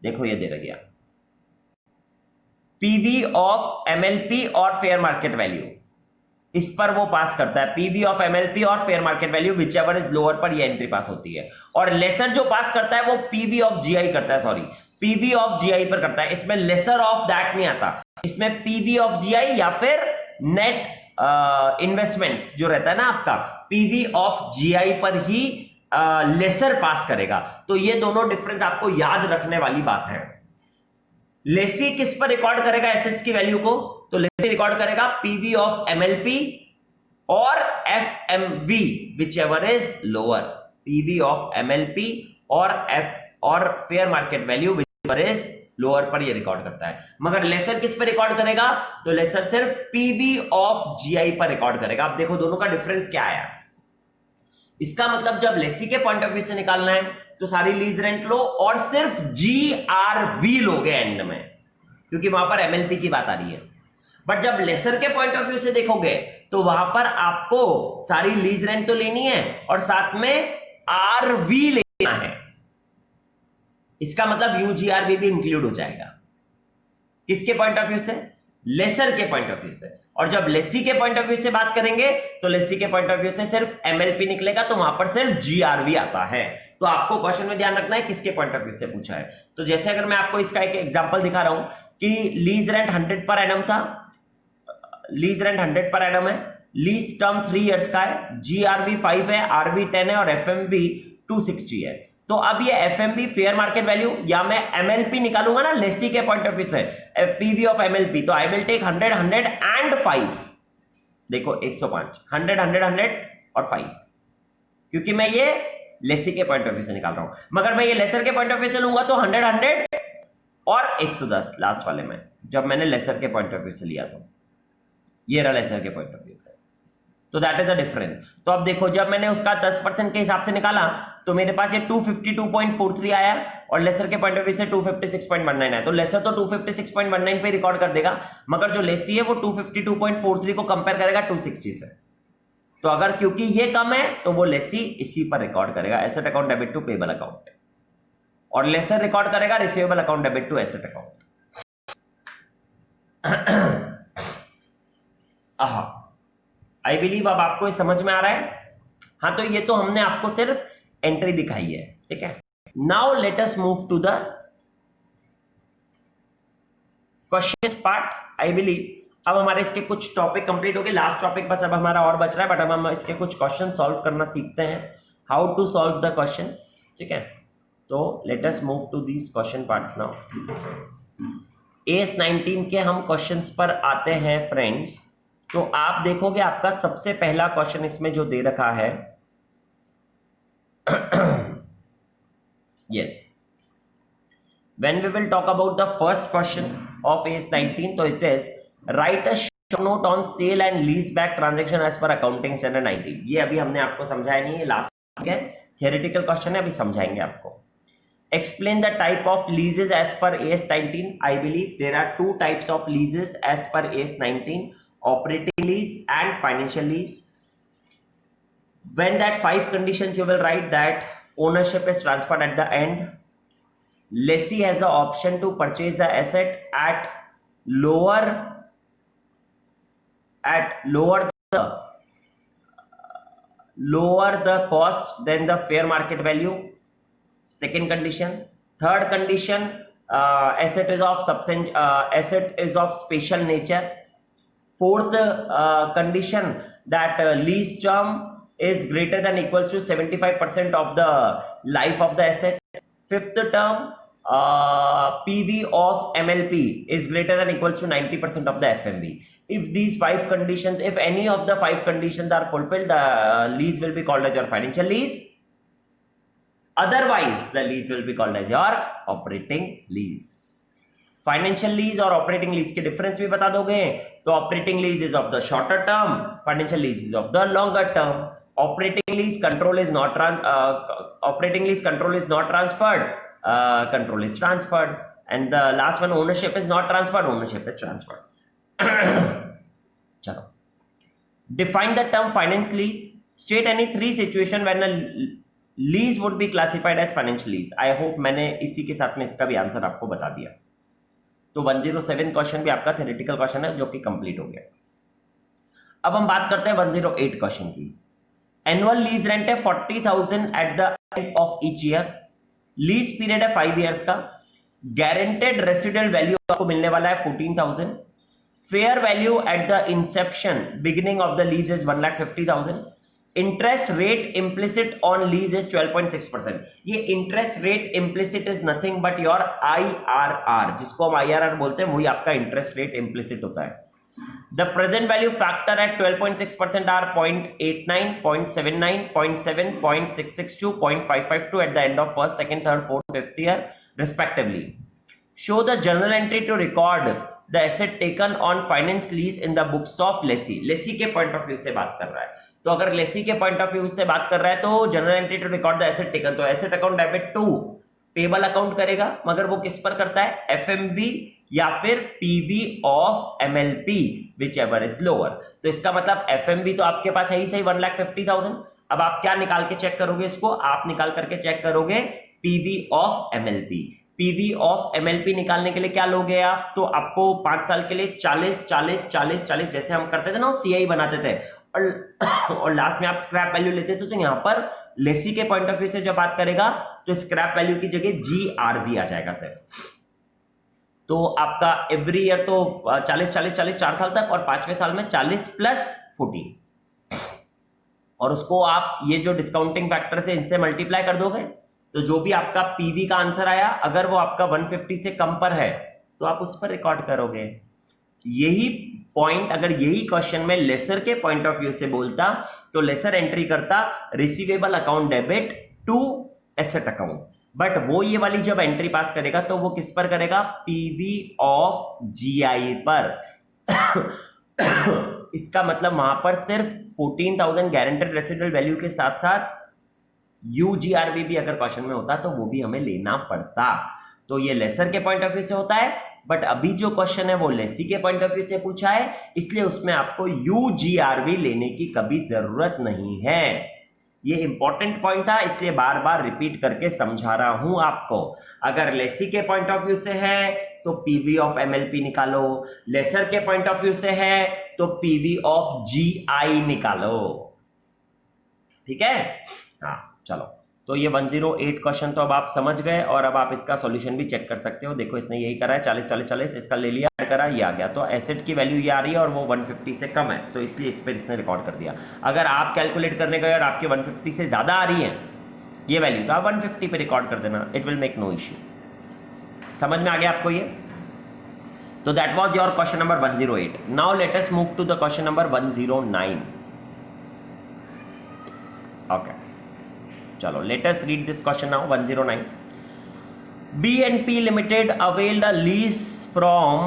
देखो ये दे गया पीवी ऑफ एमएलपी और फेयर मार्केट वैल्यू, इस पर वो पास करता है। पीवी ऑफ एमएलपी और fair market value which ever is lower पर ये एंट्री पास होती है। और लेसर जो पास करता है वो पीवी ऑफ जीआई करता है, सॉरी पीवी ऑफ जीआई पर करता है। इसमें लेसर ऑफ दैट नहीं आता, इसमें पीवी ऑफ जीआई या फिर नेट इन्वेस्टमेंट्स जो रहता है ना आपका, पीवी ऑफ जीआई पर ही लेसर पास करेगा। तो ये दोनों डिफरेंस आपको याद रखने वाली बात है। लेसी किस पर रिकॉर्ड करेगा एसेट्स की वैल्यू को, तो लेसी रिकॉर्ड करेगा पीवी ऑफ एमएलपी और FMV which ever is lower. PV of MLP और एफ और fair market value which ever is lower पर ये रिकॉर्ड करता है। मगर लेसर किस पर रिकॉर्ड करेगा, तो लेसर सिर्फ पीवी ऑफ जीआई पर रिकॉर्ड करेगा। अब देखो दोनों का डिफरेंस क्या आया। इसका मतलब जब लेसी के पॉइंट ऑफ व्यू से निकालना है तो सारी लीज रेंट लो और सिर्फ जीआरवी लोगे एंड में, क्योंकि वहां पर एमएलपी की बात आ रही है। बट जब लेसर के पॉइंट ऑफ व्यू से देखोगे तो वहां पर आपको सारी लीज रेंट तो लेनी है और साथ में आरवी लेना है। इसका मतलब यूजीआरवी भी इंक्लूड हो जाएगा। किसके पॉइंट ऑफ व्यू से, लेसर के पॉइंट ऑफ व्यू से। और जब लेसी के पॉइंट ऑफ व्यू से बात करेंगे तो लेसी के पॉइंट ऑफ व्यू से सिर्फ एमएलपी निकलेगा, तो वहां पर सिर्फ जीआरवी आता है। तो आपको क्वेश्चन में ध्यान रखना है किसके पॉइंट ऑफ व्यू से पूछा है। तो जैसे अगर मैं आपको इसका एक एग्जांपल दिखा रहा हूं कि लीज रेंट 100 पर एनम था, लीज रेंट 100 पर एनम है, लीज टर्म 3 इयर्स का है, जीआरवी 5 है, आरवी 10 है और एफएमवी 260 है। तो अब ये एफएमबी फेयर मार्केट वैल्यू या मैं एमएलपी निकालूंगा ना लेसी के पॉइंट ऑफ व्यू से, पीवी ऑफ एमएलपी, तो आई विल टेक 100 100 एंड 5। देखो 105, 100 100 100 और 5, क्योंकि मैं ये लेसी के पॉइंट ऑफ व्यू से निकाल रहा हूं। मगर मैं ये लेसर के पॉइंट ऑफ व्यू से लूंगा तो 100 100 और 110 लास्ट वाले में, जब मैंने लेसर के पॉइंट ऑफ व्यू से लिया तो ये रहा लेसर के पॉइंट ऑफ व्यू से। तो दैट इज अ डिफरेंस। तो अब देखो जब मैंने उसका 10% के हिसाब से निकाला तो मेरे पास ये 252.43 आया और लेसर के पॉइंट ऑफ व्यू से 256.19 आया। तो लेसर तो 256.19 पे रिकॉर्ड कर देगा, मगर जो लेसी है वो 252.43 को कंपेयर करेगा 260 से। तो अगर क्योंकि ये कम है तो वो लेसी इसी पर रिकॉर्ड करेगा, asset account debit to payable account, और लेसर रिकॉर्ड करेगा receivable account debit to asset account. I believe अब आपको ये समझ में आ रहा है। हाँ, तो ये तो हमने आपको सिर्फ एंट्री दिखाई है, ठीक है। Now let us move to the questions part. I believe अब हमारे इसके कुछ टॉपिक कंप्लीट हो गए, लास्ट टॉपिक बस अब हमारा और बच रहा है, बट अब हम इसके कुछ क्वेश्चन सॉल्व करना सीखते हैं, how to solve the questions, ठीक है। तो let us move to these question parts now. AS19 के हम क्वेश्चंस पर आते हैं फ्रेंड्स। तो आप देखोगे आपका सबसे पहला क्वेश्चन इसमें जो दे रखा है yes, when we will talk about the first question of AS19, तो it is write a short note on sale and lease back transaction as per accounting standard 19। ये अभी हमने आपको समझाया नहीं है, लास्ट है थियोरेटिकल क्वेश्चन है, अभी समझाएंगे आपको। Explain the type of leases as per AS19। I believe there are two types of leases as per AS19, operating lease and financial lease. When that 5 conditions you will write that ownership is transferred at the end, lessee has the option to purchase the asset at lower the cost than the fair market value. Second condition. Third condition, asset is of special nature. Fourth condition, that lease term is greater than equals to 75% of the life of the asset. Fifth term, PV of MLP is greater than equals to 90% of the FMV. If these 5 conditions, if any of the 5 conditions are fulfilled, the lease will be called as your financial lease. Otherwise, the lease will be called as your operating lease. Financial lease और operating lease के difference भी बता दोगे तो operating lease is of the shorter term, financial lease is of the longer term. Operating lease control is not transferred, control is transferred, and the last one ownership is not transferred, ownership is transferred. चलो, define the term finance lease, state any 3 situation when a lease would be classified as financial lease. I hope मैंने इसी के साथ में इसका भी answer आपको बता दिया। तो 107 क्वेश्चन भी आपका थ्योरेटिकल क्वेश्चन है जो कि कंप्लीट हो गया। अब हम बात करते हैं 108 क्वेश्चन की। एनुअल लीज रेंट है 40,000 eight the end of each year, lease period है 5 इयर्स का, गारंटेड रेसिडुअल वैल्यू आपको मिलने वाला है 14,000, fair value at the Inception beginning of the lease is 1,50,000, interest rate implicit on lease is 12.6%। ये interest rate implicit is nothing but your IRR, जिसको हम IRR बोलते हैं, वही आपका इंटरेस्ट रेट इम्प्लिसिट होता है। The present value factor at 12.6% are 0.89, 0.79, 0.7, 0.662, 0.552 at the end of first, second, third, fourth, fifth year respectively. Show the journal entry to record the asset taken on finance lease in the books of lessee. Lessee के point of view से बात कर रहा है, तो अगर लेसी के point of view से बात कर रहा है तो general entry to record the asset taken, तो asset account debit to payable account करेगा, मगर वो किस पर करता है, FMV या फिर PV of MLP, which ever is lower. तो इसका मतलब FMV तो आपके पास है ही सही 1,50,000। अब आप क्या निकाल के चेक करोगे इसको, आप निकाल करके चेक करोगे PV of MLP। PV of MLP निकालने के लिए क्या लोगे आप, तो आपको 5 साल के लिए 40 40 40 40 जैसे हम करते थे ना, CI बनाते थे और लास्ट में आप स्क्रैप वैल्यू लेते थे। तो यहां पर लेसी के पॉइंट ऑफ व्यू से जब बात करेगा तो स्क्रैप वैल्यू की जगह GRV आ जाएगा सिर्फ। तो आपका एवरी ईयर तो 40 40 40 4 साल तक, और 5वें साल में 40 + 14, और उसको आप ये जो डिस्काउंटिंग फैक्टर से इनसे मल्टीप्लाई कर दोगे तो जो भी आपका PV का आंसर आया, अगर वो आपका 150 से कम पर है तो आप उस पर रिकॉर्ड करोगे। यही पॉइंट अगर यही क्वेश्चन में लेसर के पॉइंट ऑफ व्यू से बोलता तो लेसर एंट्री करता receivable account debit to asset account, but वो ये वाली जब एंट्री पास करेगा तो वो किस पर करेगा, PV ऑफ GI पर। इसका मतलब वहां पर सिर्फ 14,000 गारंटेड रेसिडुअल वैल्यू के साथ साथ यूजीआरवी भी अगर क्वेश्चन में होता तो वो भी हमें लेना पड़ता। तो ये लेसर के पॉइंट ऑफ व्यू से होता है, बट अभी जो क्वेश्चन है वो लेसी के पॉइंट ऑफ व्यू से पूछा है, इसलिए उसमें आपको यूजीआरवी लेने की कभी जरूरत नहीं है। ये इंपॉर्टेंट पॉइंट था, इसलिए बार बार रिपीट करके समझा रहा हूं आपको। अगर लेसी के पॉइंट ऑफ व्यू से है तो पीवी ऑफ एमएलपी निकालो, लेसर के पॉइंट ऑफ व्यू से है तो पीवी ऑफ जीआई निकालो। ठीक है, हाँ चलो। तो ये 108 क्वेश्चन तो अब आप समझ गए, और अब आप इसका सॉल्यूशन भी चेक कर सकते हो। देखो इसने यही करा है, 40 40 40, इसका ले लिया, ऐड करा, ये आ गया। तो एसेट की वैल्यू ये आ रही है और वो 150 से कम है, तो इसलिए इस पर इसने रिकॉर्ड कर दिया। अगर आप कैलकुलेट करने गए और आपके 150 से ज्यादा आ रही है ये वैल्यू, तो आप 150 पे रिकॉर्ड कर देना, it will make no issue. समझ में आ गया आपको ये? तो that was your question number 108। Now let us move to the question number 109। Okay, चलो let us read this question now. 109, BNP Limited availed a lease from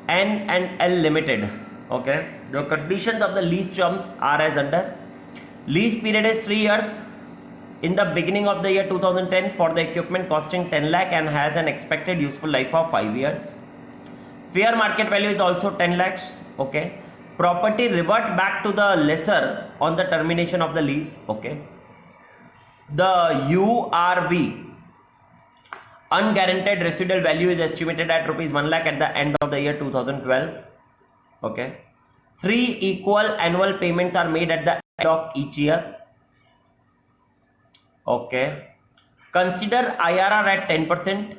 N&L Limited. Okay, the conditions of the lease terms are as under. Lease period is 3 years. In the beginning of the year 2010 for the equipment costing 10 lakh and has an expected useful life of 5 years. Fair market value is also 10 lakhs. Okay, property revert back to the lessor on the termination of the lease. Okay, the URV, unguaranteed residual value, is estimated at rupees 1 lakh at the end of the year 2012. Okay, 3 equal annual payments are made at the end of each year. Okay, consider IRR at 10%.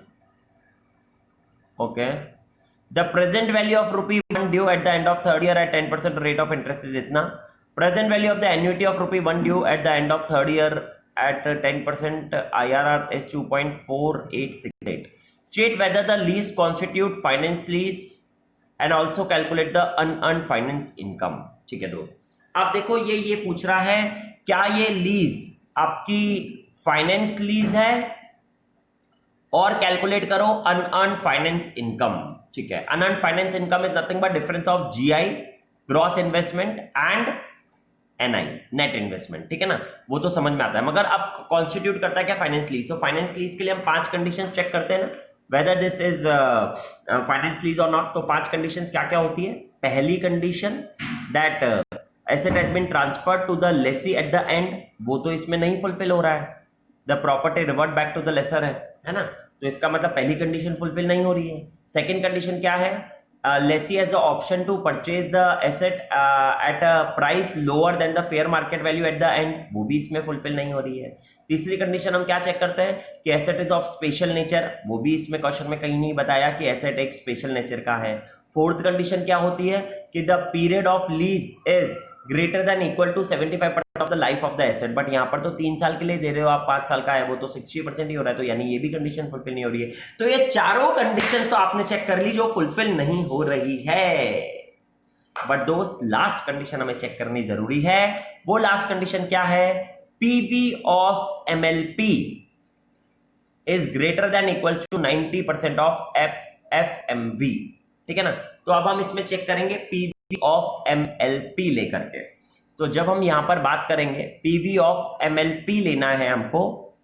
Okay, the present value of rupee 1 due at the end of third year at 10% rate of interest is itna. Present value of the annuity of rupee 1 due at the end of third year at 10% IRR is 2.4868. State whether the lease constitute finance lease and also calculate the unearned finance income. ठीक है दोस्त, आप देखो ये पूछ रहा है क्या ये लीज आपकी फाइनेंस लीज है, और कैलकुलेट करो अनअर्न्ड फाइनेंस इनकम। ठीक है, unearned finance income is nothing but difference of GI, gross investment, and NI, net investment. ठीक है ना, वो तो समझ में आता है, मगर अब कॉन्स्टिट्यूट करता है क्या? Finance lease. So finance lease के लिए हम 5 कंडीशंस चेक करते हैं ना, whether this is finance lease और नॉट। तो 5 कंडीशंस क्या क्या होती है? पहली condition that asset has been transferred to the lessee at the end, वो तो इसमें नहीं फुलफिल हो रहा है। The property revert back to the lessor है ना, तो इसका मतलब पहली कंडीशन फुलफिल नहीं हो रही है। सेकंड कंडीशन क्या है? Lessee has the option to purchase the asset at a price lower than the fair market value at the end, वो भी इसमें फुलफिल नहीं हो रही है। तीसरी कंडीशन हम क्या चेक करते हैं कि asset is of special nature, वो भी इसमें क्वेश्चन में कहीं नहीं बताया कि एसेट एक स्पेशल नेचर का है। फोर्थ कंडीशन क्या होती है कि the period of lease is greater than equal to 75% of the life of the asset, but यहाँ पर तो 3 साल के लिए दे रहे हो आप, 5 साल का है, वो तो 60% ही हो रहा है, तो यानी ये भी कंडीशन फुलफिल नहीं हो रही है। तो ये चारों कंडीशन तो आपने चेक कर ली जो फुलफिल नहीं हो रही है, बट दोस्त लास्ट कंडीशन हमें चेक करनी जरूरी है। वो लास्ट कंडीशन क्या है? PV of MLP is greater than equals to 90% of FMV. ठीक है ना, तो अब हम इसमें चेक करेंगे पीवी ऑफ एमएलपी लेकर के। तो जब हम यहां पर बात करेंगे पीवी ऑफ एमएलपी लेना है हमको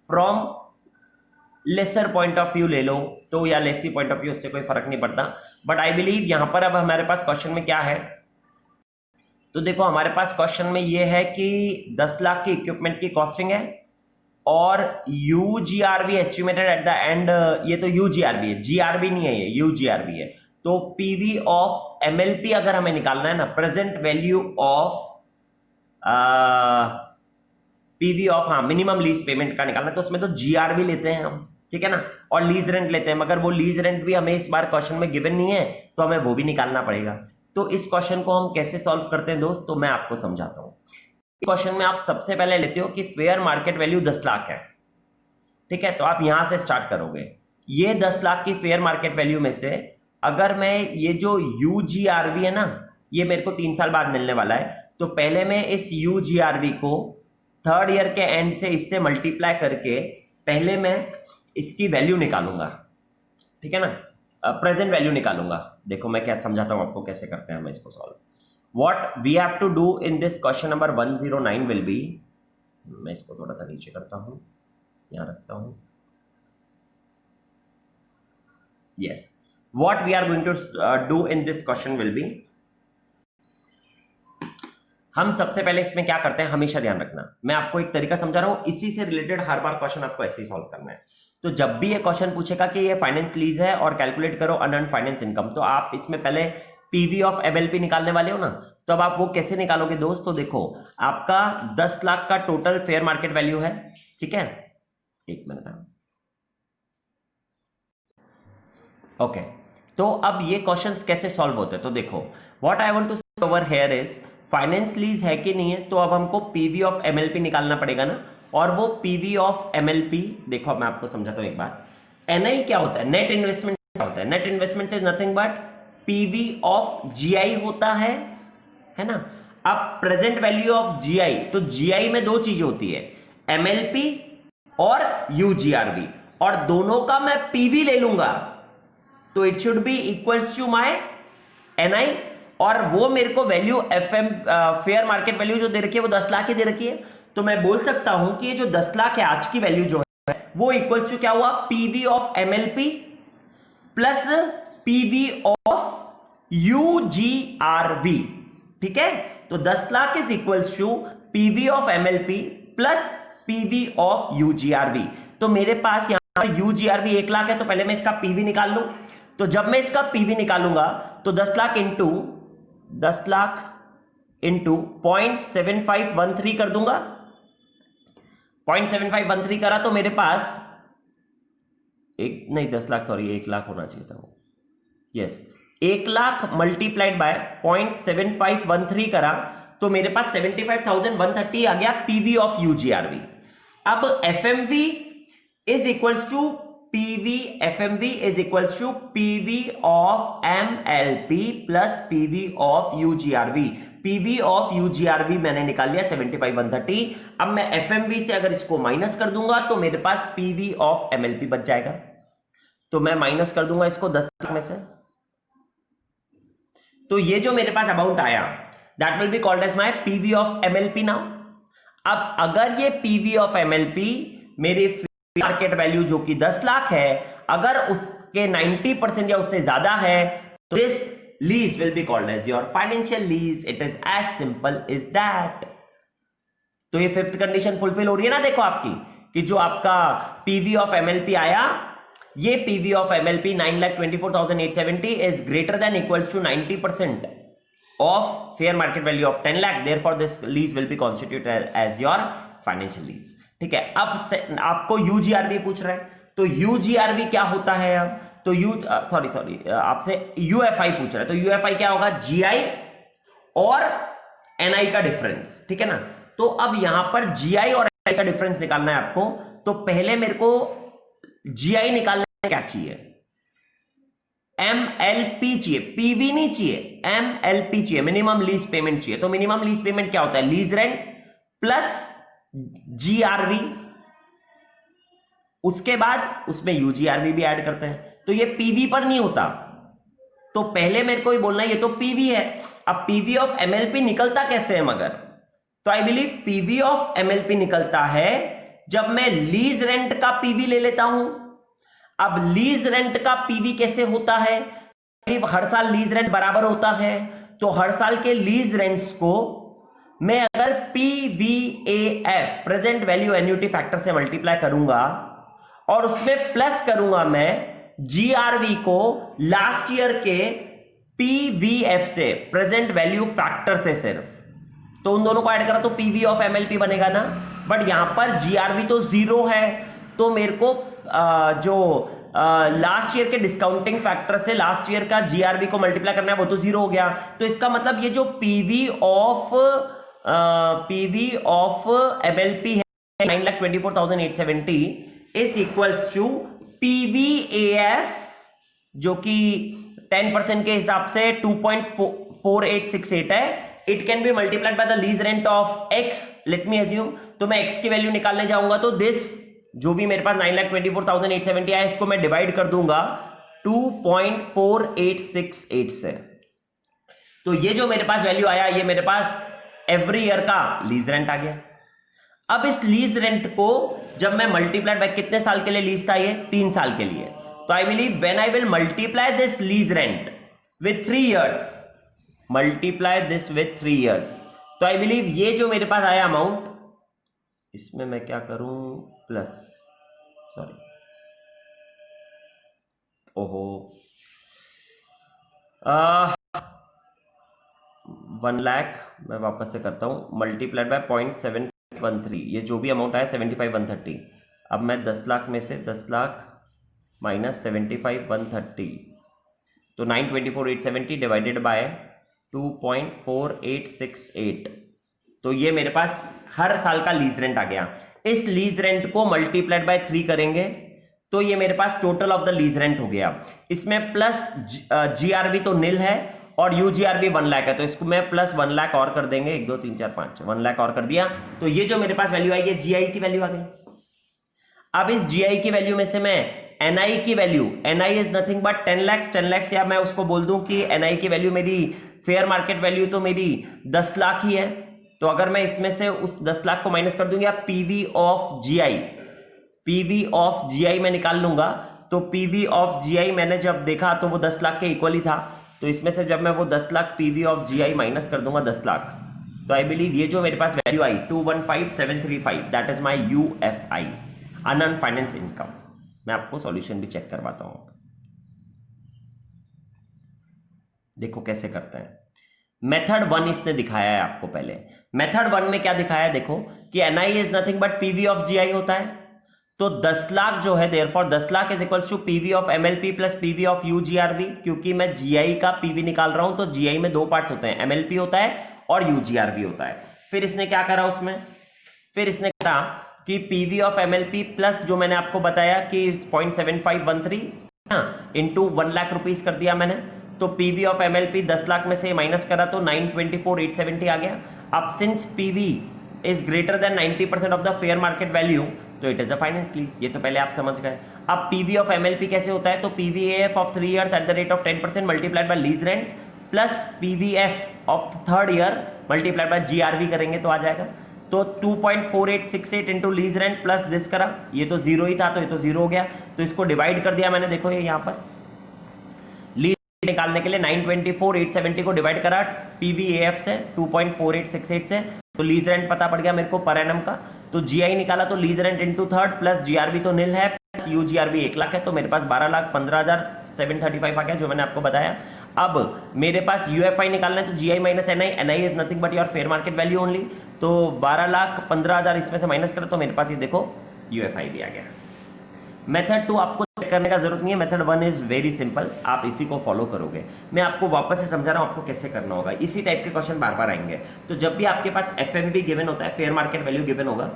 from lessor point of view ले लो तो, या लेसी पॉइंट ऑफ व्यू, उससे कोई फर्क नहीं पड़ता। बट आई बिलीव यहां पर अब हमारे पास क्वेश्चन में क्या है, तो देखो हमारे पास क्वेश्चन में ये है कि 10 लाख की इक्विपमेंट की कॉस्टिंग है और यूजीआरबी एस्टिमेटेड एट द एंड, ये तो यूजीआरबी है, जीआरबी नहीं है, ये यूजीआरबी है। तो पीवी ऑफ एमएलपी अगर हमें निकालना है ना, present value of PV of, हाँ मिनिमम लीज पेमेंट का निकालना है, तो उसमें तो जीआरबी लेते हैं हम, ठीक है ना, और लीज रेंट लेते हैं, मगर वो लीज रेंट भी हमें इस बार क्वेश्चन में गिवन नहीं है, तो हमें वो भी निकालना पड़ेगा। तो इस क्वेश्चन को हम कैसे सॉल्व करते हैं दोस्त, तो मैं आपको समझाता हूं। इस क्वेश्चन में आप सबसे पहले लेते हो कि फेयर मार्केट वैल्यू 10 लाख है, ठीक है, तो आप यहां से स्टार्ट करोगे। ये 10 लाख की फेयर मार्केट वैल्यू में से अगर मैं ये जो यूजीआरबी है ना, ये मेरे को 3 साल बाद मिलने वाला है, तो पहले मैं इस यूजीआरबी को थर्ड ईयर के एंड से इससे मल्टीप्लाई करके पहले मैं इसकी वैल्यू निकालूंगा, ठीक है ना, प्रेजेंट वैल्यू निकालूंगा। देखो मैं क्या समझाता हूं आपको कैसे करते हैं हम इसको solve. What we have to do in this question number 109 will be, मैं इसको थोड़ा सा नीचे करता हूं, यहां रखता हूं, yes, what we are going to do in this question will be, हम सबसे पहले इसमें क्या करते हैं, हमेशा ध्यान रखना, मैं आपको एक तरीका समझा रहा हूं, इसी से रिलेटेड हर बार क्वेश्चन आपको ऐसे ही सॉल्व करना है। तो जब भी ये क्वेश्चन पूछेगा कि ये फाइनेंस लीज है और कैलकुलेट करो अनअर्न्ड फाइनेंस इनकम, तो आप इसमें पहले पीवी ऑफ एमएलपी निकालने वाले हो ना, तो अब आप वो कैसे निकालोगे दोस्त, तो देखो आपका 10 लाख का टोटल फेयर मार्केट वैल्यू है, ठीक है, एक मिनट, ओके, तो अब ये क्वेश्चंस कैसे सॉल्व होते हैं, तो देखो व्हाट आई वांट टू से over here is finance lease है कि नहीं है, तो अब हमको पीवी ऑफ एमएलपी निकालना पड़ेगा ना, और वो पीवी ऑफ एमएलपी देखो मैं आपको समझाता हूं एक बार, एनआई क्या होता है, नेट इन्वेस्टमेंट क्या होता है, net investment is nothing but PV of GI होता है ना। अब प्रेजेंट वैल्यू ऑफ जीआई, तो जीआई में दो चीजें होती है, एमएलपी और यूजीआरवी, और दोनों का मैं पीवी ले लूंगा, तो it should be equals to my NI, और वो मेरे को value FM fair market value जो दे रखी है वो 10 लाख ही दे रखी है, तो मैं बोल सकता हूं कि ये जो 10 लाख है आज की वैल्यू जो है वो इक्वल्स टू क्या हुआ, PV of MLP plus PV of UGRV, ठीक है, तो 10 lakh is equals to PV of MLP plus PV of UGRV. तो मेरे पास यहां पर यूजीआरवी 1 लाख है, तो पहले मैं इसका पीवी निकाल लूं, तो जब मैं इसका पीवी निकालूंगा तो 10 लाख इंटू 0.7513 कर दूंगा, 0.7513 करा तो मेरे पास एक नहीं 10 लाख, सॉरी 1 लाख होना चाहिए था वो, यस, 1 लाख मल्टीप्लाइड बाय 0.7513 करा तो मेरे पास 75,130 आ गया पीवी ऑफ यूजीआरवी। अब FMV is equals to PV, FMV is equals to PV of MLP plus PV of UGRV. PV of UGRV मैंने निकाल लिया 75,130, अब मैं एफएमवी से अगर इसको माइनस कर दूंगा तो मेरे पास पीवी ऑफ एमएलपी बच जाएगा, तो मैं माइनस कर दूंगा इसको 10 लाख में से, तो ये जो मेरे पास अमाउंट आया that will be called as my PV of MLP now. अब अगर ये पीवी ऑफ एमएलपी मेरी मार्केट वैल्यू जो कि 10 लाख है, अगर उसके 90% या उससे ज्यादा है, तो this lease will be called as your financial lease, it is as simple as that. तो ये फिफ्थ कंडीशन फुलफिल हो रही है ना, देखो आपकी कि जो आपका पीवी ऑफ एमएलपी आया, ये PV of MLP 9,24,870 is greater than equals to 90% of fair market value of 10 lakh, therefore this lease will be constituted as your financial lease, ठीक है। अब से आपको यूजीआरवी पूछ रहा है, तो यूजीआरवी क्या होता है, अब तो सॉरी आपसे यूएफआई पूछ रहा है, तो यूएफआई क्या होगा, जीआई और एनआई का डिफरेंस, ठीक है ना। तो अब यहां पर जीआई और एनआई का डिफरेंस निकालना है आपको, तो पहले मेरे को जीआई निकालना क्या चाहिए, एमएलपी चाहिए, पीवी नहीं चाहिए, एमएलपी चाहिए, मिनिमम लीज पेमेंट चाहिए। तो मिनिमम लीज पेमेंट क्या होता है, लीज रेंट प्लस जीआरवी, उसके बाद उसमें यूजीआरवी भी ऐड करते हैं, तो ये पीवी पर नहीं होता, तो पहले मेरे को ही बोलना ये तो पीवी है। अब पीवी ऑफ एमएलपी निकलता कैसे है मगर, तो I believe PV of MLP निकलता है जब मैं लीज रेंट का पीवी ले लेता हूं। अब लीज रेंट का पीवी कैसे होता है, हर साल लीज रेंट बराबर होता है, तो हर साल के लीज रेंट्स को मैं अगर पीवीएएफ प्रेजेंट वैल्यू एन्युटी फैक्टर से मल्टीप्लाई करूंगा और उसमें प्लस करूंगा मैं जीआरवी को लास्ट ईयर के पीवीएफ से प्रेजेंट वैल्यू फैक्टर से सिर्फ, तो उन दोनों को ऐड करा तो पीवी ऑफ एमएलपी बनेगा ना, बट यहां पर जीआरवी तो 0 है, तो मेरे को जो लास्ट ईयर के डिस्काउंटिंग फैक्टर से लास्ट ईयर का जीआरवी को मल्टीप्लाई करना है वो तो 0 हो गया। तो इसका मतलब ये जो पीवी ऑफ एमएलपी है 9,24,870 इज इक्वल्स टू पीवीएएफ जो कि 10% के हिसाब से 2.4868 है, it can be multiplied by the lease rent of x, let me assume, तो मैं एक्स की वैल्यू निकालने जाऊंगा तो दिस जो भी मेरे पास 9,24,870 है इसको मैं डिवाइड कर दूंगा 2.486 से, तो ये जो मेरे पास वैल्यू आया, ये मेरे पास एवरी ईयर का लीज रेंट आ गया। अब इस लीज रेंट को जब मैं मल्टीप्लाइड बाय कितने साल के लिए लीज था, ये 3 साल के लिए, तो I believe when I will multiply this lease rent with 3 years, multiply this with 3 years, तो आई बिलीव ये जो मेरे पास आया अमाउंट, इसमें मैं क्या करूं, प्लस, सॉरी, ओहो, 1 लाख, मैं वापस से करता हूं, मल्टीप्लाइड बाय 0.713, ये जो भी अमाउंट आया 75,130। अब मैं 10 लाख में से 10 लाख माइनस 75,130, तो 924,870 डिवाइडेड बाय 2.4868, तो ये मेरे पास हर साल का लीज रेंट आ गया। इस लीज रेंट को मल्टीप्लाइड बाय 3 करेंगे तो ये मेरे पास total of the lease rent हो गया। इसमें प्लस जीआरबी तो निल है और यूजीआरबी 1 लाख है, तो इसको मैं प्लस 1 लाख और कर देंगे, 1 2 3 4 5, 1 लाख और कर दिया, तो ये जो मेरे पास वैल्यू आई, ये जीआई की वैल्यू आ गई। अब इस जीआई की वैल्यू में से मैं एनआई की value, NI is nothing but 10 lakh, या मैं उसको बोल दूं कि एनआई की वैल्यू मेरी फेयर मार्केट वैल्यू तो मेरी 10 लाख ही है, तो अगर मैं इसमें से उस 10 लाख को माइनस कर दूंगा, PV of GI, PV of GI मैं निकाल लूंगा, तो पीवी ऑफ जीआई मैंने जब देखा तो वो 10 लाख के इक्वल ही था, तो इसमें से जब मैं वो 10 lakh PV of GI minus कर दूंगा 10 लाख, तो आई बिलीव ये जो मेरे पास वैल्यू आई 215,735, that is my UFI, unearned finance income. मैं आपको सॉल्यूशन भी चेक करवाता हूं, देखो कैसे करते हैं। मेथड 1 इसने दिखाया है आपको पहले। मेथड 1 में क्या दिखाया है, देखो कि NI is nothing but PV of GI होता है, तो 10 लाख जो है, therefore 10 lakh is equals to PV of MLP plus PV of UGRB, क्योंकि मैं जीआई का पीवी निकाल रहा हूं, तो जीआई में 2 पार्ट्स होते हैं, एमएलपी होता है और यूजीआरबी होता है। फिर इसने क्या करा उसमें, फिर इसने कहा कि पीवी ऑफ एमएलपी प्लस जो मैंने आपको बताया कि 0.7513 इंटू 1 लाख रुपीज कर दिया मैंने, तो पीवी ऑफ एमएलपी 10 लाख में से माइनस करा तो 924,870 आ गया। अब since PV is greater than 90% of the fair market value, तो it is a finance lease, ये तो पहले आप समझ गए। अब पीवी ऑफ एमएलपी कैसे होता है, तो PVF of 3 years at the rate of 10% multiplied by lease rent plus PVF of 3rd year multiplied by GRV करेंगे तो आ जाएगा, तो 2.4868 into lease rent plus this करा, ये तो जीरो ही था तो ये तो जीरो हो गया, तो इसको डिवाइड कर दिया मैंने, देखो ये यहाँ पर लीज निकालने के लिए 924,870 को डिवाइड करा पीवीएफ से 2.4868 से, तो लीज रेंट पता पड़ गया मेरे को पर एनम का, तो जीआई निकाला तो lease rent into 3rd plus GRB तो निल है प्लस यूजीआरबी 1 लाख है, तो मेरे पास 12,15,735 आ गया जो मैंने आपको बताया। अब मेरे पास यूएफआई निकालना है, तो GI minus NI, NI is nothing but your fair market value only, तो 12,15,000 इसमें से माइनस करो तो मेरे पास ये देखो यूएफआई भी आ गया। मेथड 2 आपको चेक करने का जरूरत नहीं है, मेथड 1 इज वेरी सिंपल, आप इसी को फॉलो करोगे। मैं आपको वापस से समझा रहा हूं आपको कैसे करना होगा, इसी टाइप के क्वेश्चन बार बार आएंगे। तो जब भी आपके पास एफएमबी गिवन होता है, फेयर मार्केट वैल्यू गिवन होगा,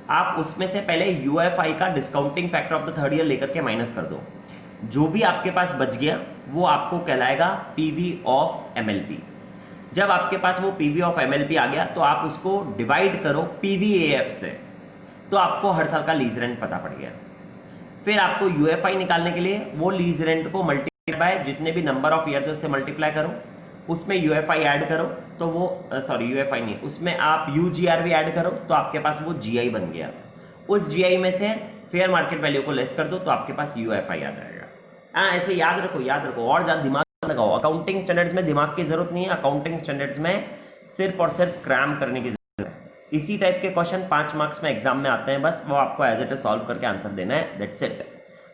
आप उसमें से पहले यूएफआई का discounting factor of the 3rd year लेकर के माइनस कर दो, जो भी आपके पास बच गया वो आपको कहलाएगा पीवी ऑफ एमएलपी। जब आपके पास वो पीवी ऑफ एमएलपी आ गया तो आप उसको डिवाइड करो पीवीएफ से, तो आपको हर साल का लीज रेंट पता पड़ गया। फिर आपको यूएफआई निकालने के लिए वो लीज रेंट को मल्टीप्लाई बाय जितने भी नंबर ऑफ ईयर्स है उससे मल्टीप्लाई करो, उसमें यूएफआई ऐड करो तो वो सॉरी यूएफआई नहीं, उसमें आप यूजीआरवी ऐड करो तो आपके पास वो जीआई बन गया, उस जीआई में से फेयर मार्केट वैल्यू को लेस कर दो तो आपके पास यूएफआई आ जाएगा। ऐसे याद रखो और ज्यादा दिमाग लगाओ। अकाउंटिंग स्टैंडर्ड्स में दिमाग की जरूरत नहीं है, अकाउंटिंग स्टैंडर्ड्स में सिर्फ और सिर्फ क्रैम करने की जरूरत है। इसी टाइप के क्वेश्चन 5 मार्क्स में एग्जाम में आते हैं, बस वो आपको एज इट इज सॉल्व करके आंसर देना है, दैट्स इट।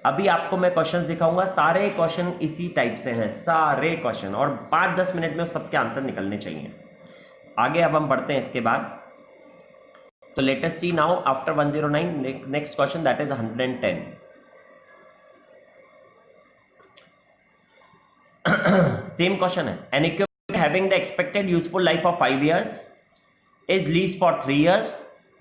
अभी आपको मैं क्वेश्चंस दिखाऊंगा, सारे क्वेश्चन इसी टाइप से हैं, सारे क्वेश्चन, और 5-10 मिनट में सबके आंसर निकलने चाहिए। आगे अब हम बढ़ते हैं इसके बाद, तो let us see now after 109 next question that is 110। Same question है, an equipment having the expected useful life of 5 years is leased for 3 years.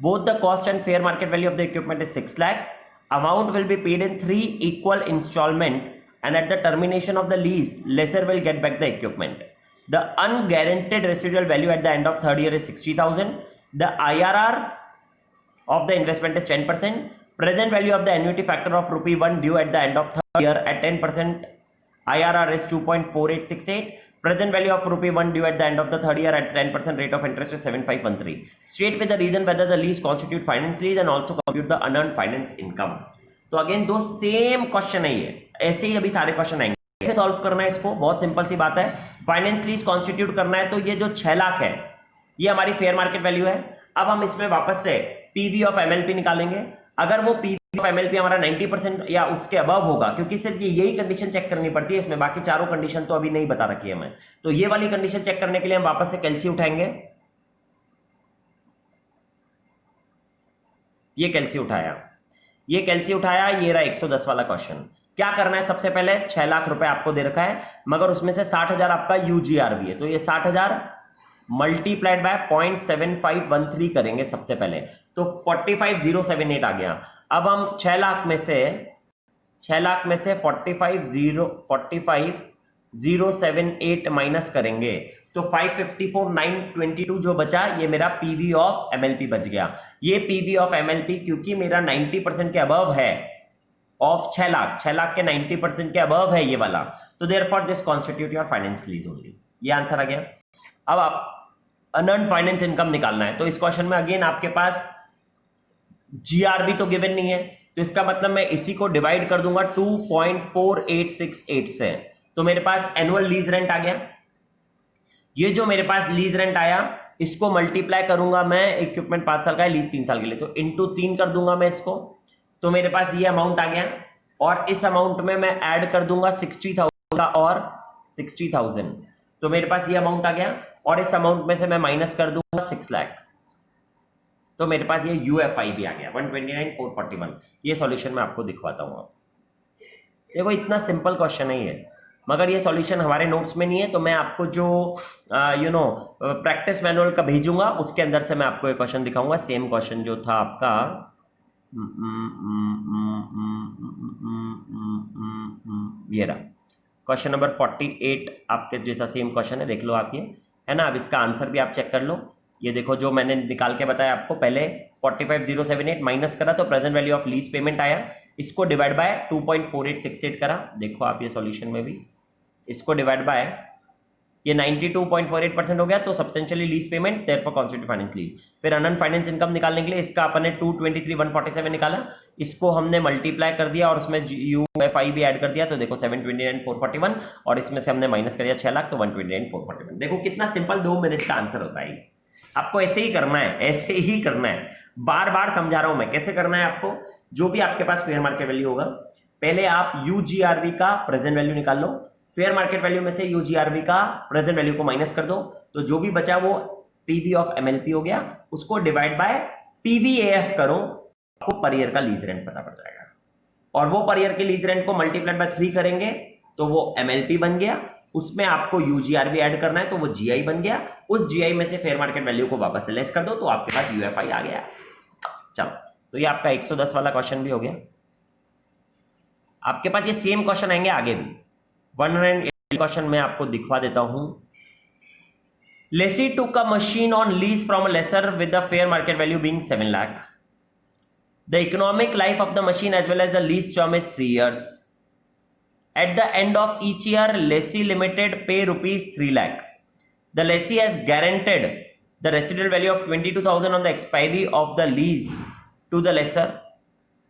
Both the cost and fair market value of the equipment is 6 lakh. Amount will be paid in 3 equal installment, and at the termination of the lease, lessor will get back the equipment. The unguaranteed residual value at the end of 3rd year is 60,000. The IRR of the investment is 10%. Present value of the annuity factor of ₹1 due at the end of 3rd year at 10%. IRR is 2.4868. Present value of ₹1 due at the end of the third year at 10% rate of interest is 7513. State with the reason whether the lease constitute finance lease and also compute the unearned finance income. तो again दो same question है ये, ऐसे ही अभी सारे question आएंगे। कैसे solve करना है इसको, बहुत सिंपल सी बात है। फाइनेंस लीज कॉन्स्टिट्यूट करना है, तो ये जो 6 लाख है ये हमारी फेयर मार्केट वैल्यू है। अब हम इसमें वापस से पीवी ऑफ एमएलपी निकालेंगे। अगर वो पीवी ऑफ एमएलपी हमारा 90% या उसके अबव होगा, क्योंकि सिर्फ यही कंडीशन चेक करनी पड़ती है इसमें, बाकी चारों कंडीशन तो अभी नहीं बता रखी है मैं। तो ये वाली कंडीशन चेक करने के लिए हम वापस से कैलसी उठाएंगे। ये कैलसी उठाया, ये कैलसी उठाया, ये रहा 110 वाला क्वेश्चन। क्या करना है, सबसे पहले 6 लाख रुपए आपको दे रखा है, मगर उसमें से 60,000 आपका यूजीआरबी है, तो ये 60,000 मल्टीप्लाइड बाय 0.7513 करेंगे सबसे पहले, तो 45,078 आ गया। अब हम 6 लाख में से 45,078 माइनस करेंगे, तो 554,922 जो बचा ये मेरा पीवी ऑफ एमएलपी बच गया। ये पीवी ऑफ एमएलपी क्योंकि मेरा 90% के अबव है ऑफ 6 लाख के 90% के अबव है ये वाला, तो therefore this constitute your finance lease only. ये आंसर आ गया। अब आप अनअर्न्ड फाइनेंस इनकम निकालना है, तो इस क्वेश्चन में अगेन आपके पास जीआरबी तो गिवन नहीं है, तो इसका मतलब मैं इसी को डिवाइड कर दूंगा 2.4868 से, तो मेरे पास एनुअल लीज रेंट आ गया। ये जो मेरे पास लीज रेंट आया इसको मल्टीप्लाई करूंगा मैं, इक्विपमेंट 5 साल का है, लीज 3 साल के लिए, तो इंटू 3 कर दूंगा मैं इसको, तो मेरे पास ये अमाउंट आ गया। और इस अमाउंट में मैं ऐड कर दूंगा 60,000 और 60,000, तो मेरे पास ये अमाउंट आ गया। और इस अमाउंट में से मैं माइनस कर दूंगा 6 लाख, तो मेरे पास ये यूएफआई भी आ गया 129,441। ये सॉल्यूशन मैं आपको दिखवाता हूँ। देखो इतना सिंपल क्वेश्चन है ये, मगर ये सॉल्यूशन हमारे नोट्स में नहीं है, तो मैं आपको जो प्रैक्टिस मैनुअल का भेजूंगा उसके अंदर से मैं आपको ये क्वेश्चन दिखाऊंगा। सेम क्वेश्चन जो था आपका ये रहा क्वेश्चन नंबर 48, आपके जैसा सेम क्वेश्चन है, देख लो आप, ये है ना। अब इसका आंसर भी आप चेक कर लो। ये देखो जो मैंने निकाल के बताया आपको, पहले 45,078 माइनस करा तो present value of lease payment आया, इसको डिवाइड बाय 2.4868 करा। देखो आप ये सॉल्यूशन में भी इसको डिवाइड बाय ये 92.48% हो गया, तो substantially lease payment therefore constitute finance lease. फिर अनअर्न्ड फाइनेंस इनकम निकालने के लिए इसका अपन ने 223,147 निकाला, इसको हमने मल्टीप्लाई कर दिया और उसमें यूएफआई भी ऐड कर दिया, तो देखो 729,441, और इसमें से हमने माइनस कर दिया 6 लाख, तो 129,441। देखो कितना सिंपल 2 मिनट का आंसर होता है। आपको ऐसे ही करना है, ऐसे ही करना है, बार बार समझा रहा हूं मैं कैसे करना है आपको। जो भी आपके पास फेयर मार्केट वैल्यू होगा, पहले आप यूजीआरवी का प्रेजेंट वैल्यू निकाल लो, फेयर मार्केट वैल्यू में से यूजीआरवी का प्रेजेंट वैल्यू को माइनस कर दो, तो जो भी बचा वो पीवी ऑफ एमएलपी हो गया, उसको डिवाइड बाय पीवीएएफ करो, आपको पर ईयर का लीज रेंट पता पड़ जाएगा। और वो पर ईयर के लीज रेंट को मल्टीप्लाइड बाय 3 करेंगे तो वो एमएलपी बन गया, उसमें आपको यूजीआरवी ऐड करना है तो वो जीआई बन गया, उस जीआई में से फेयर मार्केट वैल्यू को वापस से लेस कर दो तो आपके पास यूएफआई आ गया। चलो, तो ये आपका 110 वाला क्वेश्चन भी हो गया। आपके पास ये सेम क्वेश्चन आएंगे आगे भी। 180 क्वेश्चन मैं आपको दिखवा देता हूं। Lessee took a machine on lease from a lessor with the fair market value being 7 lakh. The economic life of the machine as well as the lease term is 3 years. At the end of each year, lessee limited pay ₹3 lakh. The lessee has guaranteed the residual value of 22,000 on the expiry of the lease to the lessor.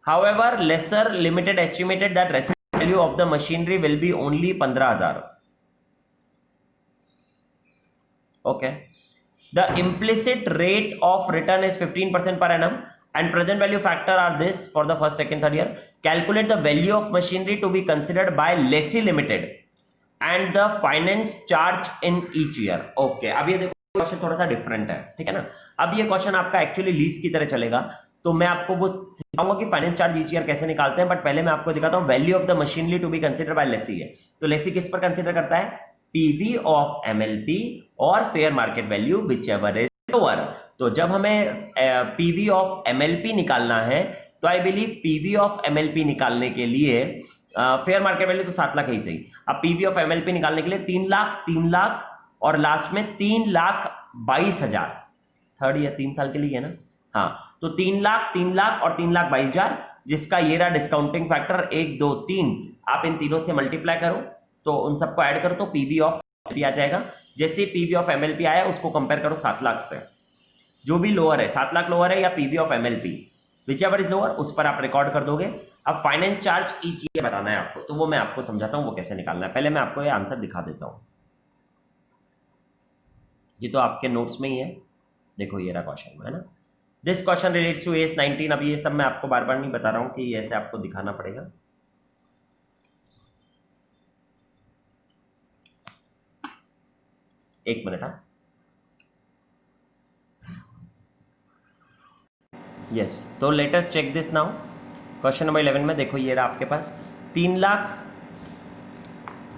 However, lessor limited estimated that residual value of the machinery will be only 15,000. Okay. The implicit rate of return is 15% per annum. And present value factor are this for the first, second, third year. Calculate the value of machinery to be considered by lessee limited and the finance charge in each year. Okay, अब ये देखो question थोड़ा सा different है, ठीक है ना। अब ये क्वेश्चन आपका एक्चुअली लीज की तरह चलेगा, तो मैं आपको वो सिखाऊंगा कि फाइनेंस चार्ज ईच ईयर कैसे निकालते हैं, बट पहले मैं आपको दिखाता हूँ value of the machinery to be consider by lessee है। तो लेसी किस पर कंसिडर करता है? पीवी ऑफ एमएलपी और fair market value which ever is lower. तो जब हमें पीवी ऑफ एमएलपी निकालना है तो I believe PV of MLP निकालने के लिए फेयर मार्केट वैल्यू तो 7 लाख ही सही। अब पीवी ऑफ एमएलपी निकालने के लिए 3 लाख और लास्ट में 3,22,000, थर्ड ईयर 3 साल के लिए है ना, हाँ, तो 3 लाख और 3,22,000, जिसका ये रहा डिस्काउंटिंग फैक्टर 1, 2, 3। आप इन तीनों से मल्टीप्लाई करो तो उन सबको ऐड करो तो पीवी ऑफ एमएलपी आ जाएगा। जैसे पीवी ऑफ एमएलपी आया उसको कंपेयर करो 7 लाख से, जो भी लोअर है 7 लाख लोअर है या PV of MLP which ever is lower, उस पर आप रिकॉर्ड कर दोगे। अब फाइनेंस चार्ज ईच ईयर बताना है आपको, तो वो मैं आपको समझाता हूं वो कैसे निकालना है। पहले मैं आपको ये आंसर दिखा देता हूं, ये तो आपके नोट्स में ही है, देखो ये रहा क्वेश्चन है ना। This question relates to AS 19। अब ये सब मैं आपको बार बार नहीं बता रहा हूं कि ऐसे आपको दिखाना पड़ेगा। एक मिनट, हाँ यस, तो latest check this now. Question number 11 में देखो ये रहा आपके पास 3 लाख,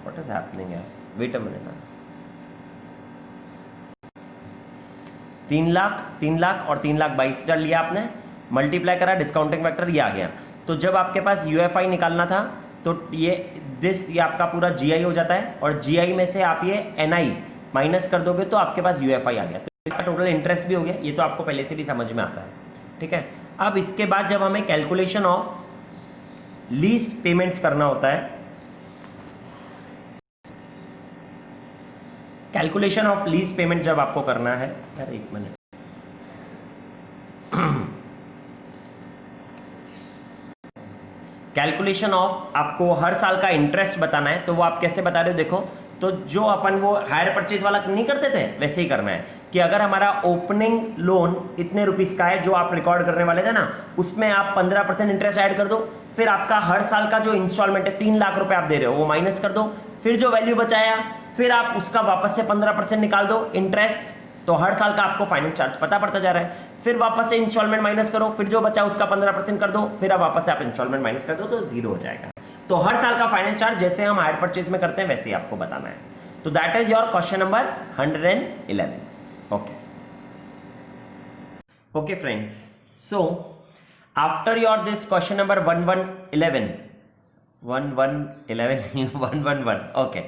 व्हाट इज हैपनिंग यार, वेट अ मिनट, 3 लाख और 3,22,000 लिया आपने, मल्टीप्लाई करा, डिस्काउंटिंग फैक्टर ये आ गया। तो जब आपके पास यूएफआई निकालना था तो ये आपका पूरा जीआई हो जाता है, और जीआई में से आप ये एनआई माइनस कर दोगे तो आपके पास यूएफआई आ गया, तो टोटल इंटरेस्ट भी हो गया। ये तो आपको पहले से भी समझ में आता है, ठीक है। अब इसके बाद जब हमें कैलकुलेशन ऑफ लीज पेमेंट्स करना होता है, कैलकुलेशन ऑफ लीज पेमेंट जब आपको करना है, यार एक मिनट, कैलकुलेशन ऑफ आपको हर साल का इंटरेस्ट बताना है, तो वो आप कैसे बता रहे हो देखो। तो जो अपन वो हायर परचेज वाला नहीं करते थे वैसे ही करना है कि अगर हमारा ओपनिंग लोन इतने रुपीस का है जो आप रिकॉर्ड करने वाले थे ना, उसमें आप 15% इंटरेस्ट ऐड कर दो, फिर आपका हर साल का जो इंस्टॉलमेंट है 3 लाख रुपए आप दे रहे हो वो माइनस कर दो, फिर जो वैल्यू बचाया फिर आप उसका वापस से 15% निकाल दो इंटरेस्ट, तो हर साल का आपको फाइनेंस चार्ज पता पड़ता जा रहा है। फिर वापस से इंस्टॉलमेंट माइनस करो, फिर जो बचा उसका 15% कर दो, फिर आप वापस से आप इंस्टॉलमेंट माइनस कर दो तो जीरो हो जाएगा। तो हर साल का फाइनेंस चार्ज जैसे हम हायर परचेज में करते हैं वैसे ही आपको बताना है। तो that is your question number 111। Okay friends, so after your this question number 1111 okay,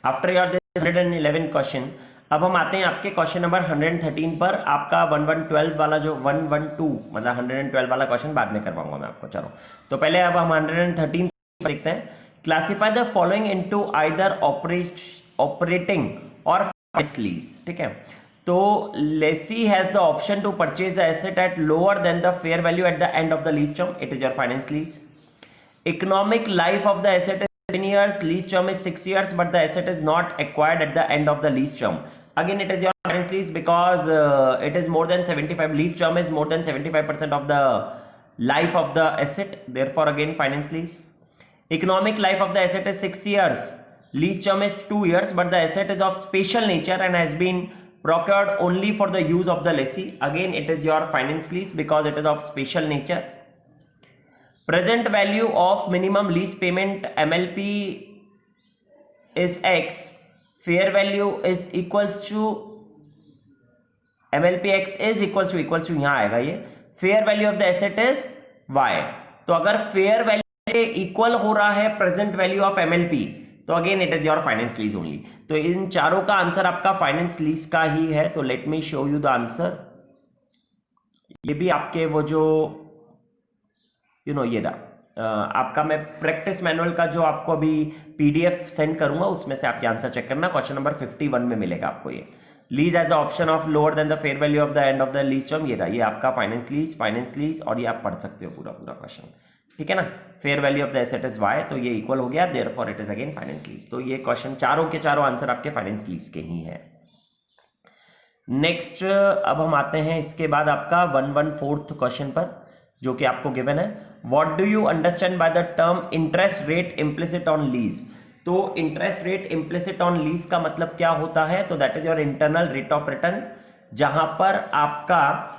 after your this 111 question, अब हम आते हैं आपके क्वेश्चन नंबर 113 पर। आपका 1112 वाला जो 112 मतलब 112 वाला क्वेश्चन बाद में करवाऊंगा मैं आपको। चलो तो पहले अब हम 113 देखते हैं। Classify the following into either operating और फाइनेंस लीज, ठीक है। तो lessee has the option to purchase the asset at lower than the fair value at the end of the lease term, it is your finance lease. Economic life of the asset 10 years, lease term is 6 years, but the asset is not acquired at the end of the lease term. Again, it is your finance lease because it is more than 75. Lease term is more than 75% of the life of the asset. Therefore, again, finance lease. Economic life of the asset is 6 years. Lease term is 2 years, but the asset is of special nature and has been procured only for the use of the lessee. Again, it is your finance lease because it is of special nature. Present value of minimum lease payment MLP is X, fair value is equals to MLP X is equals to यहां आएगा ये fair value of the asset is Y। तो अगर fair value equal हो रहा है present value of MLP तो again it is your finance lease only। तो इन चारों का आंसर आपका फाइनेंस लीज का ही है। तो let me show you the answer. ये भी आपके वो जो ये रहा आपका, मैं प्रैक्टिस मैनुअल का जो आपको अभी पीडीएफ सेंड करूंगा उसमें से आपके आंसर चेक करना। क्वेश्चन नंबर 51 में मिलेगा आपको ये। Lease as option of lower than the fair value of the end of the lease term, ये रहा, ये आपका फाइनेंस लीज और ये आप पढ़ सकते हो पूरा क्वेश्चन, ठीक है ना। Fair value of the asset is Y, तो ये इक्वल हो गया, therefore it is again finance lease. तो ये क्वेश्चन चारों के चारों आंसर आपके फाइनेंस लीज के ही है। नेक्स्ट अब हम आते हैं इसके बाद आपका 114th क्वेश्चन पर, जो कि आपको गिवन है। What do you understand by the term interest rate implicit on lease. तो interest rate implicit on lease का मतलब क्या होता है, तो that is your internal rate of return, जहां पर आपका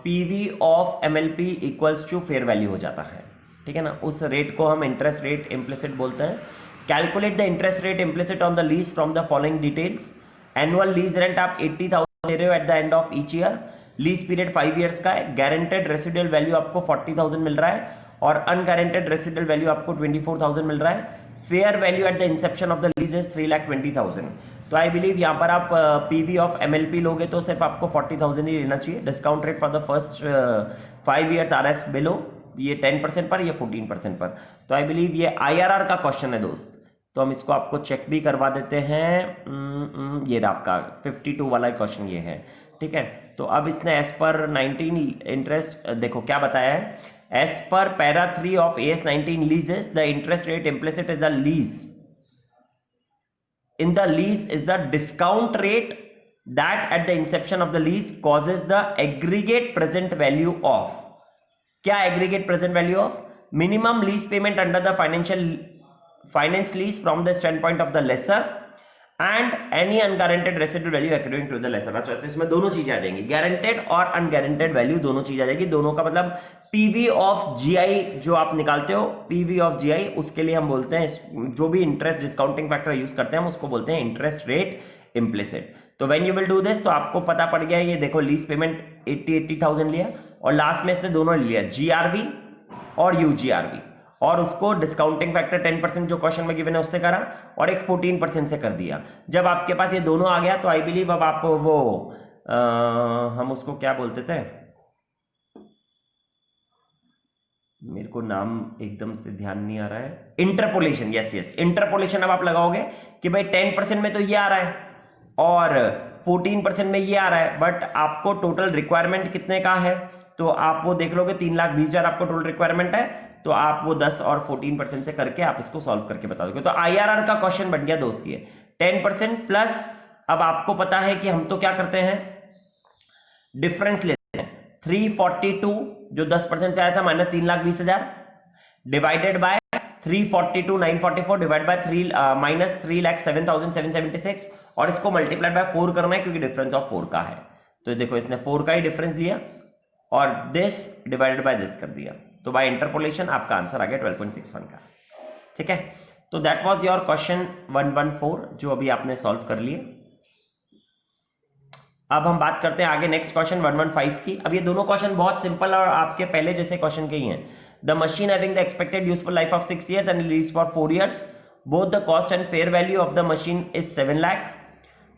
PV of MLP equals to fair value हो जाता है, ठीक है ना। उस रेट को हम इंटरेस्ट रेट इम्प्लिसिट बोलते हैं। Calculate the interest rate implicit on the lease from the following details. Annual lease rent आप 80,000 दे रहे हो eight the end of each year, lease period 5 years का है, गारंटेड रेसिडुअल वैल्यू आपको 40,000 मिल रहा है और अनगारंटेड रेसिडुअल वैल्यू आपको 24,000 मिल रहा है। Fair value at the Inception of the lease is 3,20,000। तो आई बिलीव यहाँ पर आप पीवी ऑफ एमएलपी लोगे तो सिर्फ आपको 40,000 ही लेना चाहिए। Discount rate for the first 5 years R S below, ये 10% पर, ये 14% पर। तो आई बिलीव ये आईआरआर का क्वेश्चन है दोस्त, तो हम इसको आपको चेक भी करवा देते हैं। ये रहा आपका 52 वाला क्वेश्चन ये है, ठीक है। तो अब इसने एज पर 19 इंटरेस्ट देखो क्या बताया है, as per para 3 of AS 19 leases the interest rate implicit is the lease in the lease is the discount rate that at the inception of the lease causes the aggregate present value of, क्या aggregate present value of, minimum lease payment under the finance lease from the standpoint of the lessor and any unguaranteed residual value accruing to the lessor। अच्छा, इसमें दोनों चीजें आ जाएंगी, guaranteed और अनगारंटेड value दोनों चीज आ जाएगी। दोनों का मतलब पीवी ऑफ जीआई जो आप निकालते हो, पीवी ऑफ जीआई, उसके लिए हम बोलते हैं, जो भी इंटरेस्ट डिस्काउंटिंग फैक्टर यूज करते हैं हम उसको बोलते हैं इंटरेस्ट रेट इम्प्लिसिट। तो when you will do this, तो आपको पता पड़ गया, ये देखो लीज पेमेंट 80,000 लिया और लास्ट में इसने दोनों लिया, जीआरवी और यूजीआरवी, और उसको डिस्काउंटिंग फैक्टर 10% जो क्वेश्चन में गिवन है उससे करा और एक 14% से कर दिया। जब आपके पास ये दोनों आ गया तो आई बिलीव अब आप वो हम उसको क्या बोलते थे, मेरे को नाम एकदम से ध्यान नहीं आ रहा है, इंटरपोलेशन। यस यस, इंटरपोलेशन अब आप लगाओगे कि भाई 10% में तो ये आ रहा है और 14% में ये आ रहा है, बट आपको टोटल रिक्वायरमेंट कितने का है, तो आप वो देख लोगे 3,20,000 आपको टोटल रिक्वायरमेंट है, तो आप वो 10 और 14% से करके आप इसको सॉल्व करके बता दोगे। तो आईआरआर का क्वेश्चन बन गया दोस्त ये 10% प्लस, अब आपको पता है कि हम तो क्या करते हैं, डिफरेंस लेते हैं 342 जो 10% से आया था minus 3,20,000 divided by 342,944 divide by 3 minus 3,07,776 और इसको मल्टीप्लाइड बाय 4 करना है क्योंकि डिफरेंस ऑफ 4 का है। तो देखो इसने 4 का ही डिफरेंस लिया और दिस डिवाइडेड बाय दिस कर दिया, तो बाय इंटरपोलेशन आपका आंसर आ गया 12.61 का, ठीक है। तो दैट वाज योर क्वेश्चन 114 जो अभी आपने सॉल्व कर लिए। अब हम बात करते हैं आगे नेक्स्ट क्वेश्चन 115 की। अब ये दोनों क्वेश्चन बहुत सिंपल और आपके पहले जैसे क्वेश्चन के ही हैं। The machine having the expected useful life of 6 years and lease for 4 years, both the cost and fair value of the machine is 7 lakh.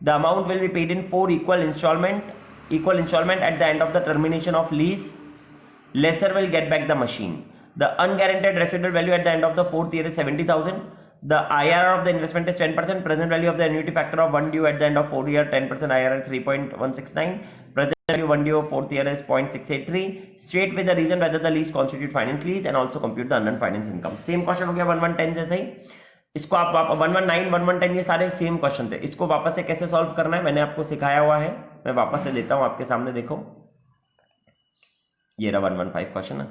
The amount will be paid in 4 equal installment at the end of the termination of lease. Lessor will get back the machine. The unguaranteed residual value at the end of the 4th year is 70,000. The IRR of the investment is 10%. Present value of the annuity factor of 1 due at the end of 4 year 10%, IRR 3.169. Present value 1 due of 4th year is 0.683. State with the reason whether the lease constitute finance lease and also compute the unearned finance income. Same question हो गया 1110 जैसे ही। इसको आप 119 1110 ये सारे same question थे। इसको वापस से कैसे सॉल्व करना है मैंने आपको सिखाया हुआ है, मैं वापस से लेता हूं आपके सामने। देखो ये रहा 115 क्वेश्चन है।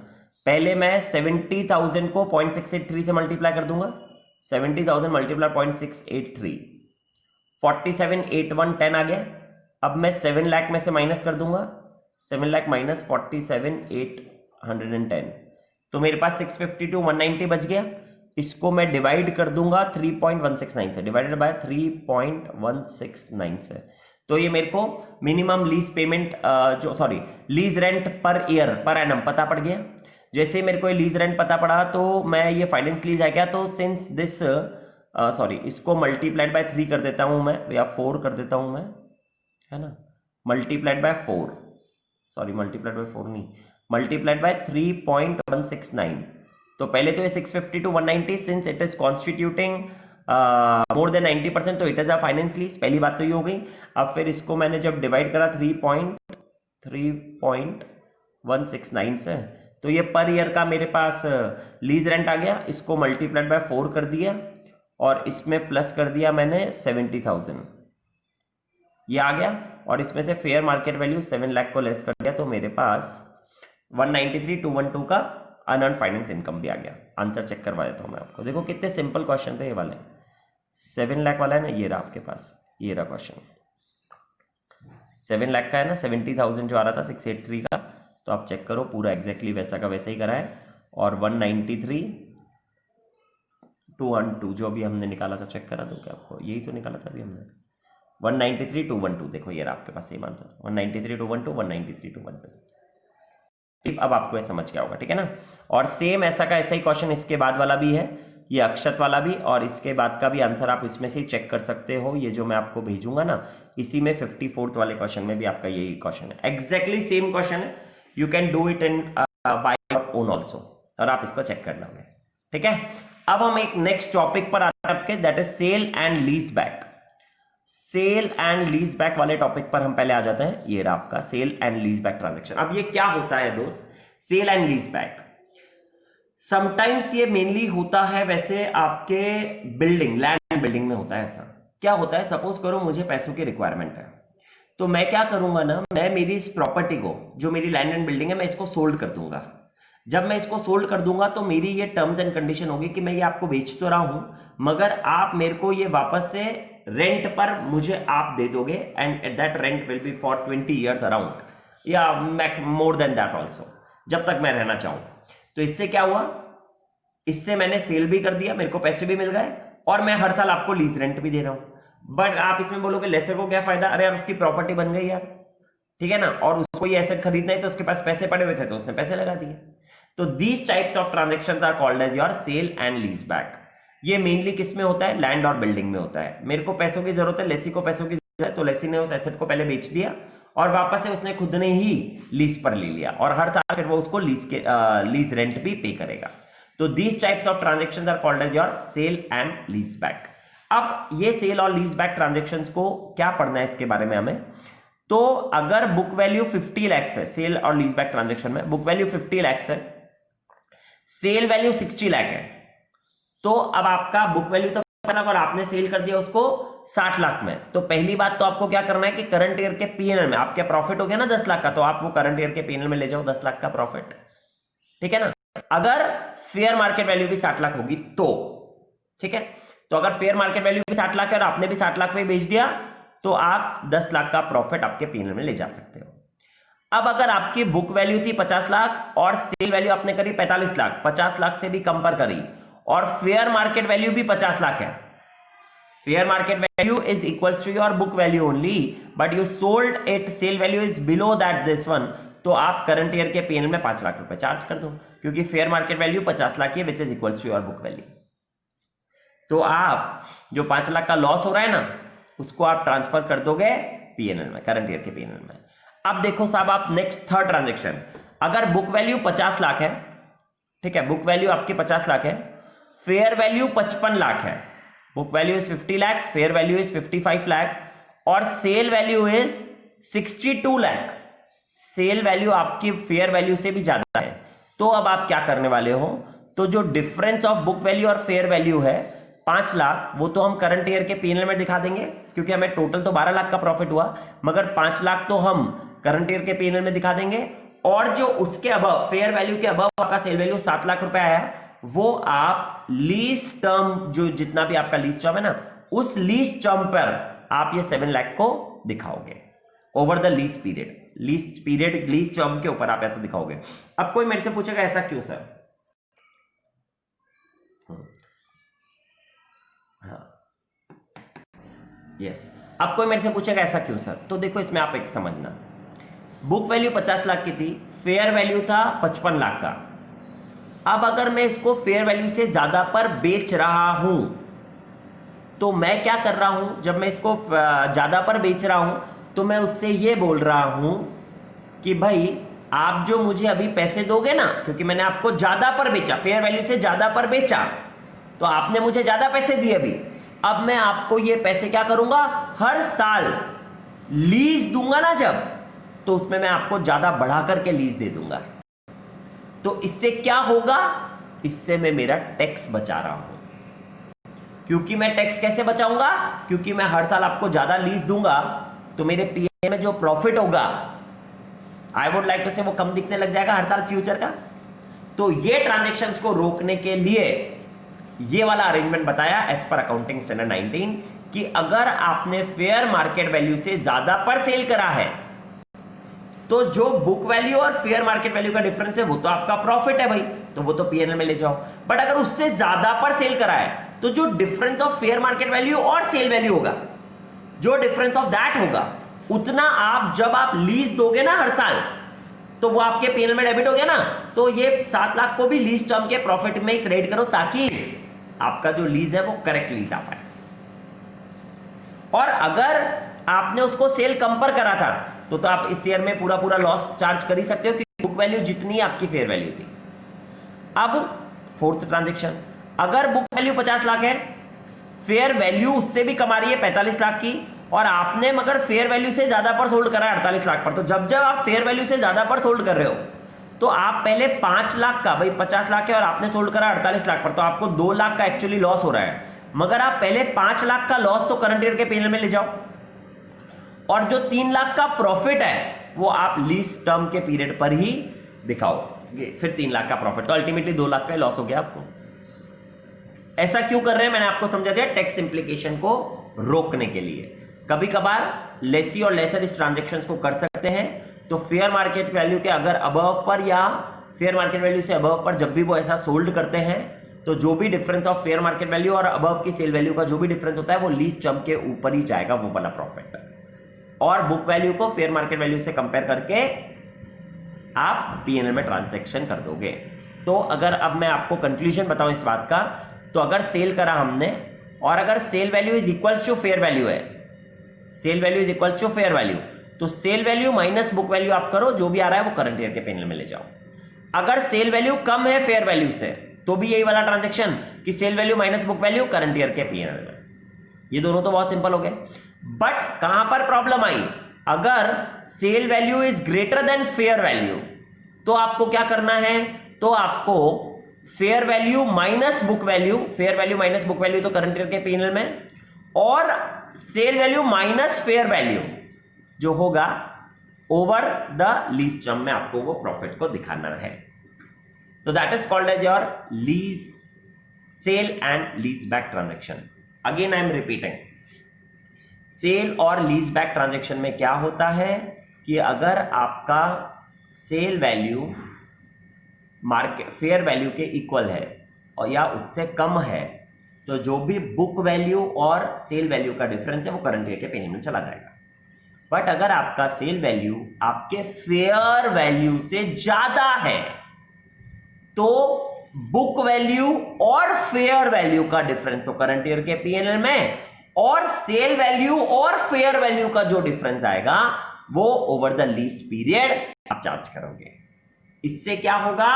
पहले मैं 70,000 को 0.683 से मल्टीप्लाई कर दूंगा, 70,000 मल्टीप्लाई 0.683, 47,8110 आ गया। अब मैं 7 लाख में से माइनस कर दूंगा, 7 लाख माइनस 47,810, तो मेरे पास 652,190 बच गया। इसको मैं डिवाइड कर दूंगा 3.169 से, डिवाइडेड बाय 3.169 से, तो ये मेरे को minimum lease payment lease rent per year per annum पता पड़ गया। जैसे मेरे को ये लीज रेंट पता पड़ा तो मैं ये फाइनेंस लीज आ गया, तो सिंस दिस इसको मल्टीप्लाइड बाय 3 कर देता हूं मैं, या 4 कर देता हूं मैं, है ना, मल्टीप्लाइड बाय 4, मल्टीप्लाइड बाय 4 नहीं, मल्टीप्लाइड बाय 3.169। तो पहले तो ये 650 since it is constituting more than 90%, तो it is a finance lease, पहली बात तो ये हो गई। अब फिर इसको मैंने जब डिवाइड करा 3.169 से, तो ये पर ईयर का मेरे पास लीज रेंट आ गया। इसको मल्टीप्लाइड बाय 4 कर दिया और इसमें प्लस कर दिया मैंने 70,000, ये आ गया, और इसमें से फेयर मार्केट वैल्यू 7 लाख को लेस कर दिया, तो मेरे पास 193,212 का अनअर्न्ड फाइनेंस इनकम भी आ गया। आंसर चेक करवा देता हूं मैं आपको। देखो कितने सिंपल क्वेश्चन थे ये वाले। 7 लाख वाला है ना, ये रहा आपके पास, ये रहा क्वेश्चन 7 लाख का है ना, 70,000 जो आ रहा था 683 का, तो आप चेक करो पूरा एग्जैक्टली वैसा का वैसा ही करा है। और 193,212 जो अभी हमने निकाला था, चेक करा दो क्या आपको, यही तो निकाला था अभी हमने, 193,212, देखो ये रहा आपके पास सेम आंसर, 193,212, 193,212। अब आपको ये समझ गया होगा, ठीक है ना। और सेम ऐसा का ऐसा ही क्वेश्चन इसके बाद वाला भी है, ये अक्षत वाला भी, और इसके बाद का भी आंसर आप इसमें से ही चेक कर सकते हो। ये जो मैं आपको भेजूंगा ना, इसी में 54th वाले क्वेश्चन में भी आपका यही क्वेश्चन है, एग्जैक्टली सेम क्वेश्चन है। You can do it in by your own also, और आप इसको चेक कर लोगे, ठीक है। अब हम एक नेक्स्ट टॉपिक पर आते हैं आपके, that is sale and lease back. Sale and lease back वाले टॉपिक पर हम पहले आ जाते हैं। ये रहा आपका sale and lease back transaction. अब ये क्या होता है दोस्त, sale and lease back? Sometimes ये मेनली होता है वैसे आपके बिल्डिंग, लैंड बिल्डिंग में होता है। ऐसा क्या होता है, सपोज करो मुझे पैसों की रिक्वायरमेंट है, तो मैं क्या करूंगा ना, मैं मेरी इस प्रॉपर्टी को, जो मेरी लैंड एंड बिल्डिंग है, मैं इसको सोल्ड कर दूंगा। जब मैं इसको सोल्ड कर दूंगा तो मेरी ये टर्म्स एंड कंडीशन होगी कि मैं ये आपको बेच तो रहा हूं, मगर आप मेरे को ये वापस से रेंट पर मुझे आप दे दोगे, and that rent will be for 20 years around, या मोर देन दैट ऑल्सो, जब तक मैं रहना चाहूं। तो इससे क्या हुआ, इससे मैंने सेल भी कर दिया, मेरे को पैसे भी मिल गए, और मैं हर साल आपको लीज रेंट भी दे रहा हूं। बट आप इसमें बोलोगे लेसर को क्या फायदा, अरे यार उसकी प्रॉपर्टी बन गई यार, ठीक है ना, और उसको ये एसेट खरीदना है तो उसके पास पैसे पड़े हुए थे तो उसने पैसे लगा दिए। तो these types of transactions are called as your sale and lease back. ये मेनली किस में होता है, लैंड और बिल्डिंग में होता है। मेरे को पैसों की जरूरत है, लेसी को पैसों की जरूरत है, तो लेसी ने उस एसेट को पहले बेच दिया और वापस से उसने खुद ने ही लीज पर ले लिया, और हर साल फिर वो उसको लीज रेंट भी पे करेगा। तो these types of transactions are called as your sale and lease back. अब ये सेल और लीज बैक ट्रांजेक्शंस को क्या पढ़ना है इसके बारे में हमें, तो अगर बुक वैल्यू 50 lakhs है सेल और लीज बैक ट्रांजेक्शन में, बुक वैल्यू 50 lakhs है, सेल वैल्यू 60 लाख है, तो अब आपका बुक वैल्यू तो 50 लाख और आपने सेल कर दिया उसको 60 लाख में। तो पहली बात तो आपको क्या करना है कि करंट ईयर के पीएनएल में आपके प्रॉफिट हो गया ना 10 लाख का, तो आप वो करंट ईयर के पीएनएल में ले जाओ 10 लाख का प्रॉफिट, ठीक है ना। अगर फेयर मार्केट वैल्यू भी 60 लाख होगी तो, ठीक है, तो अगर फेयर मार्केट वैल्यू भी 60 लाख है और आपने भी 60 लाख में बेच दिया, तो आप 10 लाख का प्रॉफिट आपके पीएनएल में ले जा सकते हो। अब अगर आपकी बुक वैल्यू थी 50 लाख और सेल वैल्यू आपने करी 45 लाख, 50 लाख से भी कम पर करी, और फेयर मार्केट वैल्यू भी 50 लाख है, fair market value is equals to your book value only, but you sold it, sale value is below that this one, तो आप करंट ईयर के पीएनएल में 5 लाख रुपए चार्ज कर दो, क्योंकि फेयर मार्केट वैल्यू 50 लाख है, which is equals to your book value. तो आप जो 5 लाख का लॉस हो रहा है ना, उसको आप ट्रांसफर कर दोगे पीएनएल में, करंट ईयर के पीएनएल में। अब देखो साहब, आप नेक्स्ट थर्ड ट्रांजेक्शन, अगर बुक वैल्यू 50 लाख है, ठीक है, बुक वैल्यू आपकी 50 लाख है, फेयर वैल्यू 55 लाख है, book value is 50 lakh, fair value is 55 lakh, और sale value is 62 lakh, sale value आपकी फेयर वैल्यू से भी ज्यादा है। तो अब आप क्या करने वाले हो, तो जो डिफरेंस ऑफ बुक वैल्यू और फेयर वैल्यू है 5 लाख, वो तो हम करंट ईयर के पीएनएल में दिखा देंगे, क्योंकि हमें टोटल तो 12 लाख का प्रॉफिट हुआ, मगर 5 लाख तो हम करंट ईयर के पीएनएल में दिखा देंगे, और जो उसके अबव, फेयर वैल्यू के अबव आपका सेल वैल्यू 7 लाख रुपए आया, वो आप लीज टर्म, जो जितना भी आपका लीज टर्म है ना, उस लीज टर्म पर आप ये 7 लाख को दिखाओगे over the lease period, lease term के ऊपर आप ऐसा दिखाओगे। अब कोई मेरे से पूछेगा ऐसा क्यों सर, यस, अब कोई मेरे से पूछेगा ऐसा क्यों सर, तो देखो इसमें आप एक समझना, बुक वैल्यू 50 लाख की थी, फेयर वैल्यू था 55 लाख का। अब अगर मैं इसको फेयर वैल्यू से ज्यादा पर बेच रहा हूं, तो मैं क्या कर रहा हूं, जब मैं इसको ज्यादा पर बेच रहा हूं, तो मैं उससे ये बोल रहा हूं कि भाई आप जो मुझे अभी पैसे दोगे ना, क्योंकि मैंने आपको ज्यादा पर बेचा, फेयर वैल्यू से ज्यादा पर बेचा, तो आपने मुझे ज्यादा पैसे दिए अभी, अब मैं आपको ये पैसे क्या करूंगा, हर साल लीज दूंगा ना जब, तो उसमें मैं आपको ज्यादा बढ़ा करके लीज दे दूंगा। तो इससे क्या होगा, इससे मैं मेरा टैक्स बचा रहा हूं। क्योंकि मैं टैक्स कैसे बचाऊंगा, क्योंकि मैं हर साल आपको ज्यादा लीज दूंगा, तो मेरे पीएनएल में जो प्रॉफिट होगा, आई वुड लाइक टू से, वो कम दिखने लग जाएगा हर साल फ्यूचर का। तो ये ट्रांजेक्शन्स को रोकने के लिए ये वाला अरेंजमेंट बताया एज पर अकाउंटिंग स्टैंडर्ड 19, कि अगर आपने फेयर मार्केट वैल्यू से ज्यादा पर सेल करा है, तो जो बुक वैल्यू और फेयर मार्केट वैल्यू का डिफरेंस है वो तो आपका प्रॉफिट है भाई, तो वो तो पीएनएल में ले जाओ। बट अगर उससे ज्यादा पर सेल करा है, तो जो difference of fair market value और सेल वैल्यू होगा, जो डिफरेंस ऑफ दैट होगा, उतना आप जब आप लीज दोगे ना हर साल, तो वो आपके पीएनएल में डेबिट हो गया ना, तो ये 7 लाख को भी लीज टर्म के प्रॉफिट में क्रेडिट करो, ताकि आपका जो लीज है वो करेक्ट लीज आ पाए। और अगर आपने उसको सेल कम पर करा था, तो आप इस ईयर में पूरा पूरा लॉस चार्ज कर ही सकते हो, क्योंकि बुक वैल्यू जितनी आपकी फेयर वैल्यू थी। अब फोर्थ ट्रांजेक्शन, अगर बुक वैल्यू 50 लाख है, फेयर वैल्यू उससे भी कमा रही है 45 लाख की, और आपने मगर फेयर वैल्यू से ज्यादा पर सोल्ड करा है 48 लाख पर, तो जब जब आप फेयर वैल्यू से ज्यादा पर सोल्ड कर रहे हो तो आप पहले 5 लाख का, भाई 50 लाख है और आपने सोल्ड करा 48 लाख पर, तो आपको 2 लाख का एक्चुअली लॉस हो रहा है, मगर आप पहले 5 लाख का लॉस तो करंट ईयर के पीएनएल में ले जाओ, और जो 3 लाख का प्रॉफिट है वो आप लीज टर्म के पीरियड पर ही दिखाओ, फिर 3 लाख का प्रॉफिट, तो अल्टीमेटली 2 लाख का लॉस हो गया आपको। ऐसा क्यों कर रहे हैं मैंने आपको समझा दिया, टैक्स इंप्लीकेशन को रोकने के लिए। कभी कभार लेसी और लेसर इस ट्रांजेक्शन को कर सकते हैं, तो फेयर मार्केट वैल्यू के अगर अबव पर या फेयर मार्केट वैल्यू से अबव पर जब भी वो ऐसा सोल्ड करते हैं, तो जो भी difference of fair market value और अबव की सेल वैल्यू का जो भी डिफरेंस होता है वो लीज टर्म के ऊपर ही जाएगा, वो वाला प्रॉफिट, और बुक वैल्यू को फेयर मार्केट वैल्यू से कंपेयर करके आप पीएनएल में ट्रांजैक्शन कर दोगे। तो अगर अब मैं आपको कंक्लूजन बताऊं इस बात का, तो अगर सेल करा हमने और अगर sale value is equals to fair value है, sale value is equals to fair value, तो sale value minus book value आप करो, जो भी आ रहा है वो करंट ईयर के पीएनएल में ले जाओ। अगर सेल वैल्यू कम है फेयर वैल्यू से, तो भी यही वाला ट्रांजैक्शन कि sale value minus book value current year के पीएनएल में, ये दोनों तो बहुत सिंपल हो गए। बट कहां पर प्रॉब्लम आई, अगर sale value is greater than fair value, तो आपको क्या करना है, तो आपको fair value minus book value, fair value minus book value तो करंट ईयर के पीएनएल में, और sale value minus fair value जो होगा ओवर द लीज टर्म में आपको वो प्रॉफिट को दिखाना है। तो that is called as your lease sale and lease back transaction. Again I am repeating, sale और लीज बैक ट्रांजेक्शन में क्या होता है कि अगर आपका sale value market fair value के इक्वल है और या उससे कम है, तो जो भी बुक वैल्यू और सेल वैल्यू का डिफरेंस है वो करंट ईयर के पीएनएल में चला जाएगा। बट अगर आपका सेल वैल्यू आपके फेयर वैल्यू से ज्यादा है, तो बुक वैल्यू और फेयर वैल्यू का डिफरेंस हो करंट ईयर के पीएनएल में, और सेल वैल्यू और फेयर वैल्यू का जो डिफरेंस आएगा वो ओवर द लीज पीरियड आप चार्ज करोगे। इससे क्या होगा,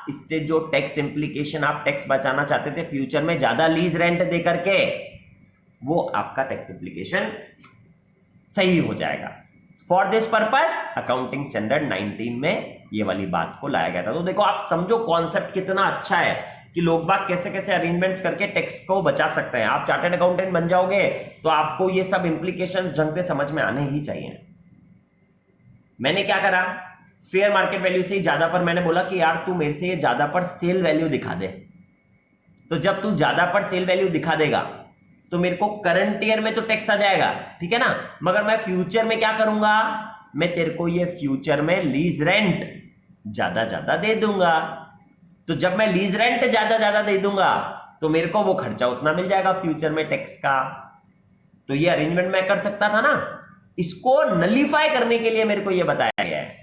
इससे जो टैक्स इंप्लीकेशन आप टैक्स बचाना चाहते थे फ्यूचर में ज्यादा लीज रेंट दे करके, वो आपका टैक्स इंप्लीकेशन सही हो जाएगा। For this purpose accounting standard 19 में ये वाली बात को लाया गया था। तो देखो आप समझो कॉन्सेप्ट कितना अच्छा है कि लोग बाग कैसे कैसे अरेंजमेंट्स करके टैक्स को बचा सकते हैं। आप चार्टर्ड अकाउंटेंट बन जाओगे तो आपको ये सब इंप्लीकेशंस ढंग से समझ में आने ही चाहिए। मैंने क्या करा, फेयर मार्केट वैल्यू से ज्यादा पर मैंने बोला कि यार तू मेरे से ये ज्यादा पर सेल वैल्यू दिखा दे, तो जब तू ज्यादा पर सेल वैल्यू दिखा देगा तो मेरे को करंट ईयर में तो टैक्स आ जाएगा, ठीक है ना, मगर मैं फ्यूचर में क्या करूंगा, मैं तेरे को ये फ्यूचर में लीज रेंट ज्यादा ज्यादा दे दूंगा। तो जब मैं लीज रेंट ज्यादा ज्यादा दे दूंगा तो मेरे को वो खर्चा उतना मिल जाएगा फ्यूचर में टैक्स का। तो ये अरेंजमेंट मैं कर सकता था ना। इसको नलीफाई करने के लिए मेरे को ये बताया गया है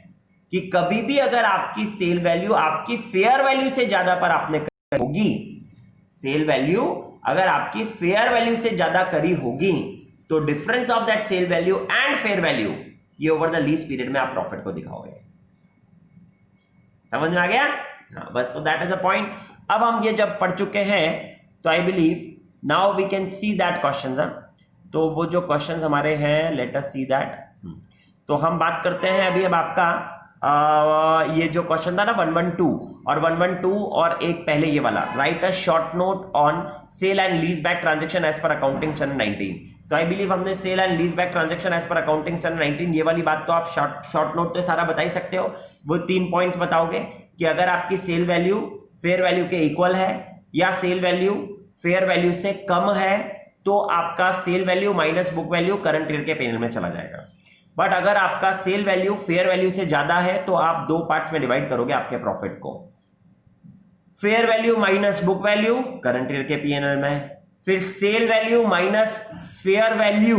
कि कभी भी अगर आपकी सेल वैल्यू आपकी फेयर वैल्यू से ज्यादा पर आपने करी होगी, सेल वैल्यू अगर आपकी फेयर वैल्यू से ज्यादा करी होगी, तो difference of that sale value and fair value ये ओवर द लीज पीरियड में आप प्रॉफिट को दिखाओगे। समझ में आ गया? हाँ, बस तो दैट इज द पॉइंट। अब हम ये जब पढ़ चुके हैं तो I believe now we can see that question. तो वो जो क्वेश्चन हमारे हैं, लेट अस सी दैट। तो हम बात करते हैं अभी अब आपका ये जो क्वेश्चन था ना 112 और 112 और एक पहले ये वाला, write a short note on sale and lease back transaction as per accounting standard 19। तो आई बिलीव हमने sale and lease back transaction as per accounting standard 19 ये वाली बात तो आप शॉर्ट नोट तो सारा बता ही सकते हो। वो 3 पॉइंट्स बताओगे कि अगर आपकी सेल वैल्यू फेयर वैल्यू के इक्वल है या सेल वैल्यू फेयर वैल्यू से कम है, तो आपका sale value minus book value current year के पीएनएल में चला जाएगा। बट अगर आपका सेल वैल्यू फेयर वैल्यू से ज्यादा है तो आप 2 पार्ट्स में डिवाइड करोगे आपके प्रॉफिट को, fair value minus book value current year के पीएनएल में, फिर sale value minus fair value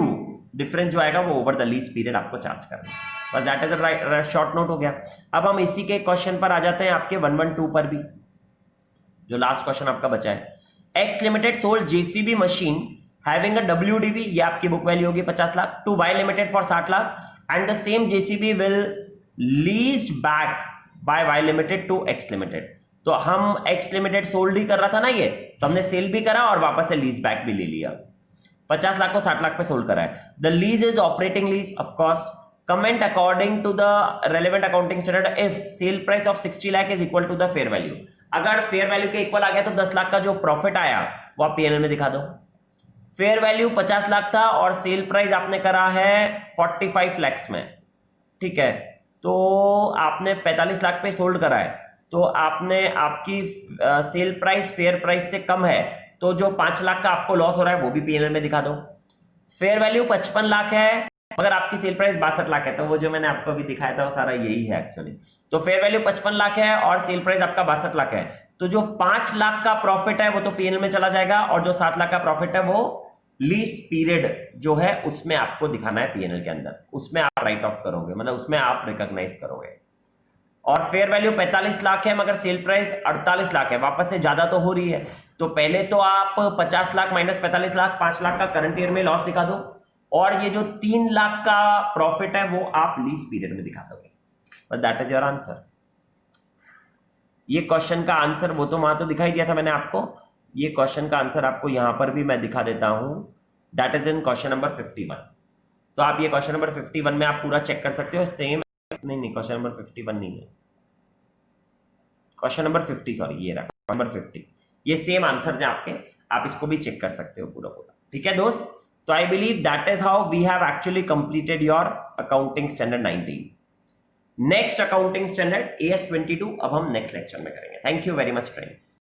difference जो आएगा वो ओवर द लीज पीरियड आपको चार्ज करना है। बस दैट इज शॉर्ट नोट हो गया। अब हम इसी के क्वेश्चन पर आ जाते हैं आपके 112 पर भी, जो लास्ट क्वेश्चन आपका बचा है। X limited sold JCB machine having a WDV, ये आपकी बुक वैल्यू होगी 50 lakh, to Y Limited for 60 lakh, and the same JCB will leased back by Y Limited to X Limited। तो हम एक्स लिमिटेड सोल्ड ही कर रहा था ना ये, तो हमने सेल भी करा और वापस से लीज बैक भी ले लिया। 50 लाख को 60 लाख पे सोल्ड करा है। The lease is operating lease of course. Comment according to the relevant accounting standard if sale price of 60 lakh is equal to the fair value. अगर फेयर वैल्यू के इक्वल आ गया तो 10 लाख का जो प्रॉफिट आया वो आप पीएनएल में दिखा दो। फेयर वैल्यू 50 लाख था और सेल प्राइस आपने करा है 45 लाख में, ठीक है, तो आपने 45 लाख पे सोल्ड करा है, तो आपने आपकी सेल प्राइस फेयर प्राइस से कम है, तो जो 5 लाख का आपको लॉस हो रहा है वो भी पीएनएल में दिखा दो। फेयर वैल्यू 55 लाख है मगर आपकी सेल प्राइस 62 लाख है, तो वो जो मैंने आपको भी दिखाया था वो सारा यही है एक्चुअली। तो फेयर वैल्यू 55 लाख है और सेल प्राइस आपका 62 लाख है, तो जो 5 लाख का प्रॉफिट है वो तो पीएनएल में चला जाएगा और जो 7 लाख का प्रॉफिट है वो लीज पीरियड जो है उसमें आपको दिखाना है पीएनएल के अंदर, उसमें आप राइट ऑफ करोगे, मतलब उसमें आप रिकॉग्नाइज करोगे। और फेयर वैल्यू 45 लाख है मगर सेल प्राइस 48 लाख है, वापस से ज्यादा तो हो रही है, तो पहले तो आप 50 लाख माइनस 45 लाख 5 लाख का करंट ईयर में लॉस दिखा दो और ये जो 3 लाख का प्रॉफिट है वो आप लीज पीरियड में दिखा दोगे। But that is your answer. ये क्वेश्चन का आंसर वो तो वहां तो दिखाई दिया था मैंने आपको, ये क्वेश्चन का आंसर आपको यहां पर भी मैं दिखा देता हूं। That is in question number 51। तो आप ये क्वेश्चन नंबर 51 में आप पूरा चेक कर सकते हो। सेम नहीं क्वेश्चन नंबर 51 नहीं है, क्वेश्चन नंबर 50, सॉरी ये रहा नंबर 50। ये सेम आंसर है आपके, आप इसको भी चेक कर सकते हो पूरा पूरा, ठीक है दोस्त। तो I believe that is how we have actually completed your accounting standard 19। Next accounting standard AS 22 अब हम नेक्स्ट लेक्चर में करेंगे। Thank you very much friends.